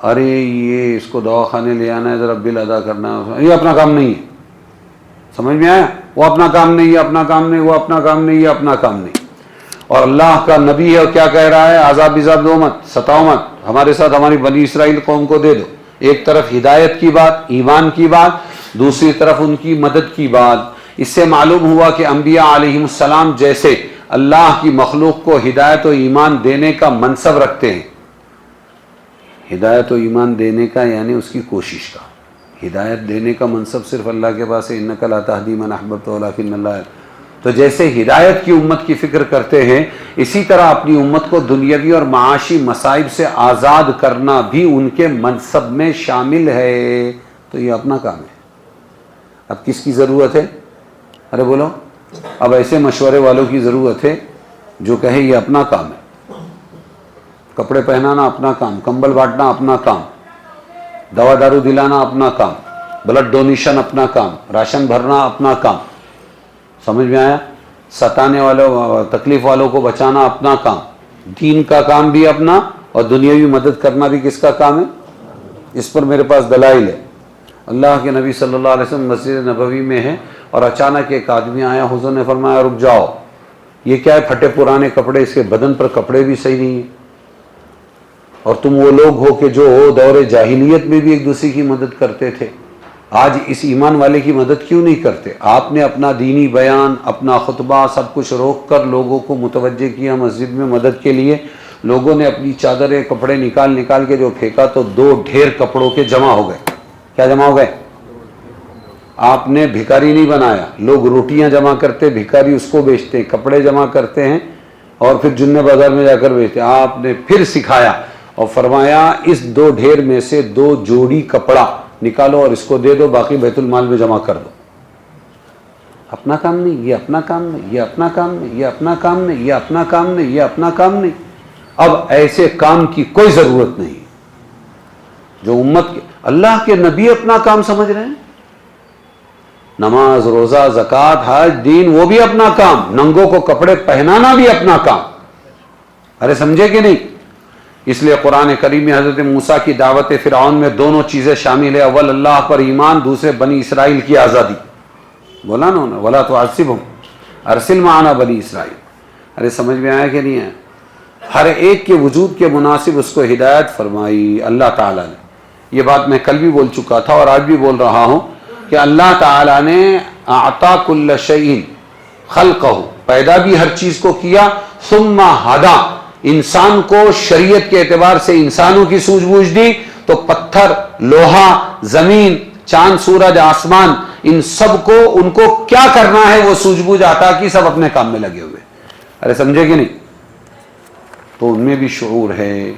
ارے یہ اس کو دوا خانے لے آنا ہے، ذرا بل ادا کرنا ہے، یہ اپنا کام نہیں ہے. سمجھ میں آیا؟ وہ اپنا کام نہیں، یہ اپنا کام نہیں، وہ اپنا کام نہیں، یہ اپنا کام نہیں. اور اللہ کا نبی ہے اور کیا کہہ رہا ہے؟ عذاب عذاب دو مت، ستاؤ مت، ہمارے ساتھ ہماری بنی اسرائیل قوم کو دے دو. ایک طرف ہدایت کی بات، ایمان کی بات، دوسری طرف ان کی مدد کی بات. اس سے معلوم ہوا کہ انبیاء علیہم السلام جیسے اللہ کی مخلوق کو ہدایت و ایمان دینے کا منصب رکھتے ہیں. ہدایت و ایمان دینے کا یعنی اس کی کوشش کا. ہدایت دینے کا منصب صرف اللہ کے پاس ہے. انک لا تہدی من احببت ولکن اللہ. تو جیسے ہدایت کی امت کی فکر کرتے ہیں، اسی طرح اپنی امت کو دنیاوی اور معاشی مصائب سے آزاد کرنا بھی ان کے منصب میں شامل ہے. تو یہ اپنا کام ہے. اب کس کی ضرورت ہے؟ ارے بولو. اب ایسے مشورے والوں کی ضرورت ہے جو کہے یہ اپنا کام ہے. کپڑے پہنانا اپنا کام، کمبل بانٹنا اپنا کام، دوا دارو دلانا اپنا کام، بلڈ ڈونیشن اپنا کام، راشن بھرنا اپنا کام. سمجھ میں آیا؟ ستانے والوں، تکلیف والوں کو بچانا اپنا کام. دین کا کام بھی اپنا اور دنیاوی مدد کرنا بھی کس کا کام ہے؟ اس پر میرے پاس دلائل ہے. اللہ کے نبی صلی اللہ علیہ وسلم مسجد نبوی میں ہے اور اچانک ایک آدمی آیا، حضور نے فرمایا رک جاؤ، یہ کیا ہے؟ پھٹے پرانے کپڑے، اس کے بدن پر کپڑے بھی صحیح نہیں ہیں، اور تم وہ لوگ ہو کہ جو دور جاہلیت میں بھی ایک دوسرے کی مدد کرتے تھے. آج اس ایمان والے کی مدد کیوں نہیں کرتے؟ آپ نے اپنا دینی بیان، اپنا خطبہ سب کچھ روک کر لوگوں کو متوجہ کیا مسجد میں مدد کے لیے. لوگوں نے اپنی چادریں کپڑے نکال کے جو پھینکا تو 2 ڈھیر کپڑوں کے جمع ہو گئے. کیا جمع ہو گئے؟ آپ نے بھکاری نہیں بنایا. لوگ روٹیاں جمع کرتے، بھکاری اس کو بیچتے ہیں، کپڑے جمع کرتے ہیں اور پھر جننے بازار میں جا کر بیچتے ہیں. آپ نے پھر سکھایا اور فرمایا اس 2 ڈھیر میں سے 2 جوڑی کپڑا نکالو اور اس کو دے دو، باقی بیت المال میں جمع کر دو. اپنا کام نہیں، یہ اپنا کام نہیں، یہ اپنا کام نہیں، یہ اپنا کام نہیں، یہ اپنا کام نہیں، یہ اپنا کام نہیں. اب ایسے کام کی کوئی ضرورت نہیں. جو امت کے اللہ کے نبی اپنا کام سمجھ رہے ہیں، نماز، روزہ، زکوٰۃ، حج، دین، وہ بھی اپنا کام. ننگوں کو کپڑے پہنانا بھی اپنا کام. ارے سمجھے کہ نہیں؟ اس لیے قرآن کریم میں حضرت موسیٰ کی دعوت فرعون میں دونوں چیزیں شامل ہے. اول اللہ پر ایمان، دوسرے بنی اسرائیل کی آزادی. بولا نا انہوں نے وَلَا تُعَذِّبْهُمْ أَرْسِلْ مَعَنَا بنی اسرائیل. ارے سمجھ میں آیا کہ نہیں ہے؟ ہر ایک کے وجود کے مناسب اس کو ہدایت فرمائی اللہ تعالیٰ نے. یہ بات میں کل بھی بول چکا تھا اور آج بھی بول رہا ہوں کہ اللہ تعالیٰ نے اعطا کل شیء خلقہ، پیدا بھی ہر چیز کو کیا، ثم ہدا، انسان کو شریعت کے اعتبار سے انسانوں کی سوجھ بوجھ دی تو پتھر، لوہا، زمین، چاند، سورج، آسمان، ان سب کو ان کو کیا کرنا ہے وہ سوجھ بوجھ عطا کی. سب اپنے کام میں لگے ہوئے. ارے سمجھے کہ نہیں؟ تو ان میں بھی شعور ہے.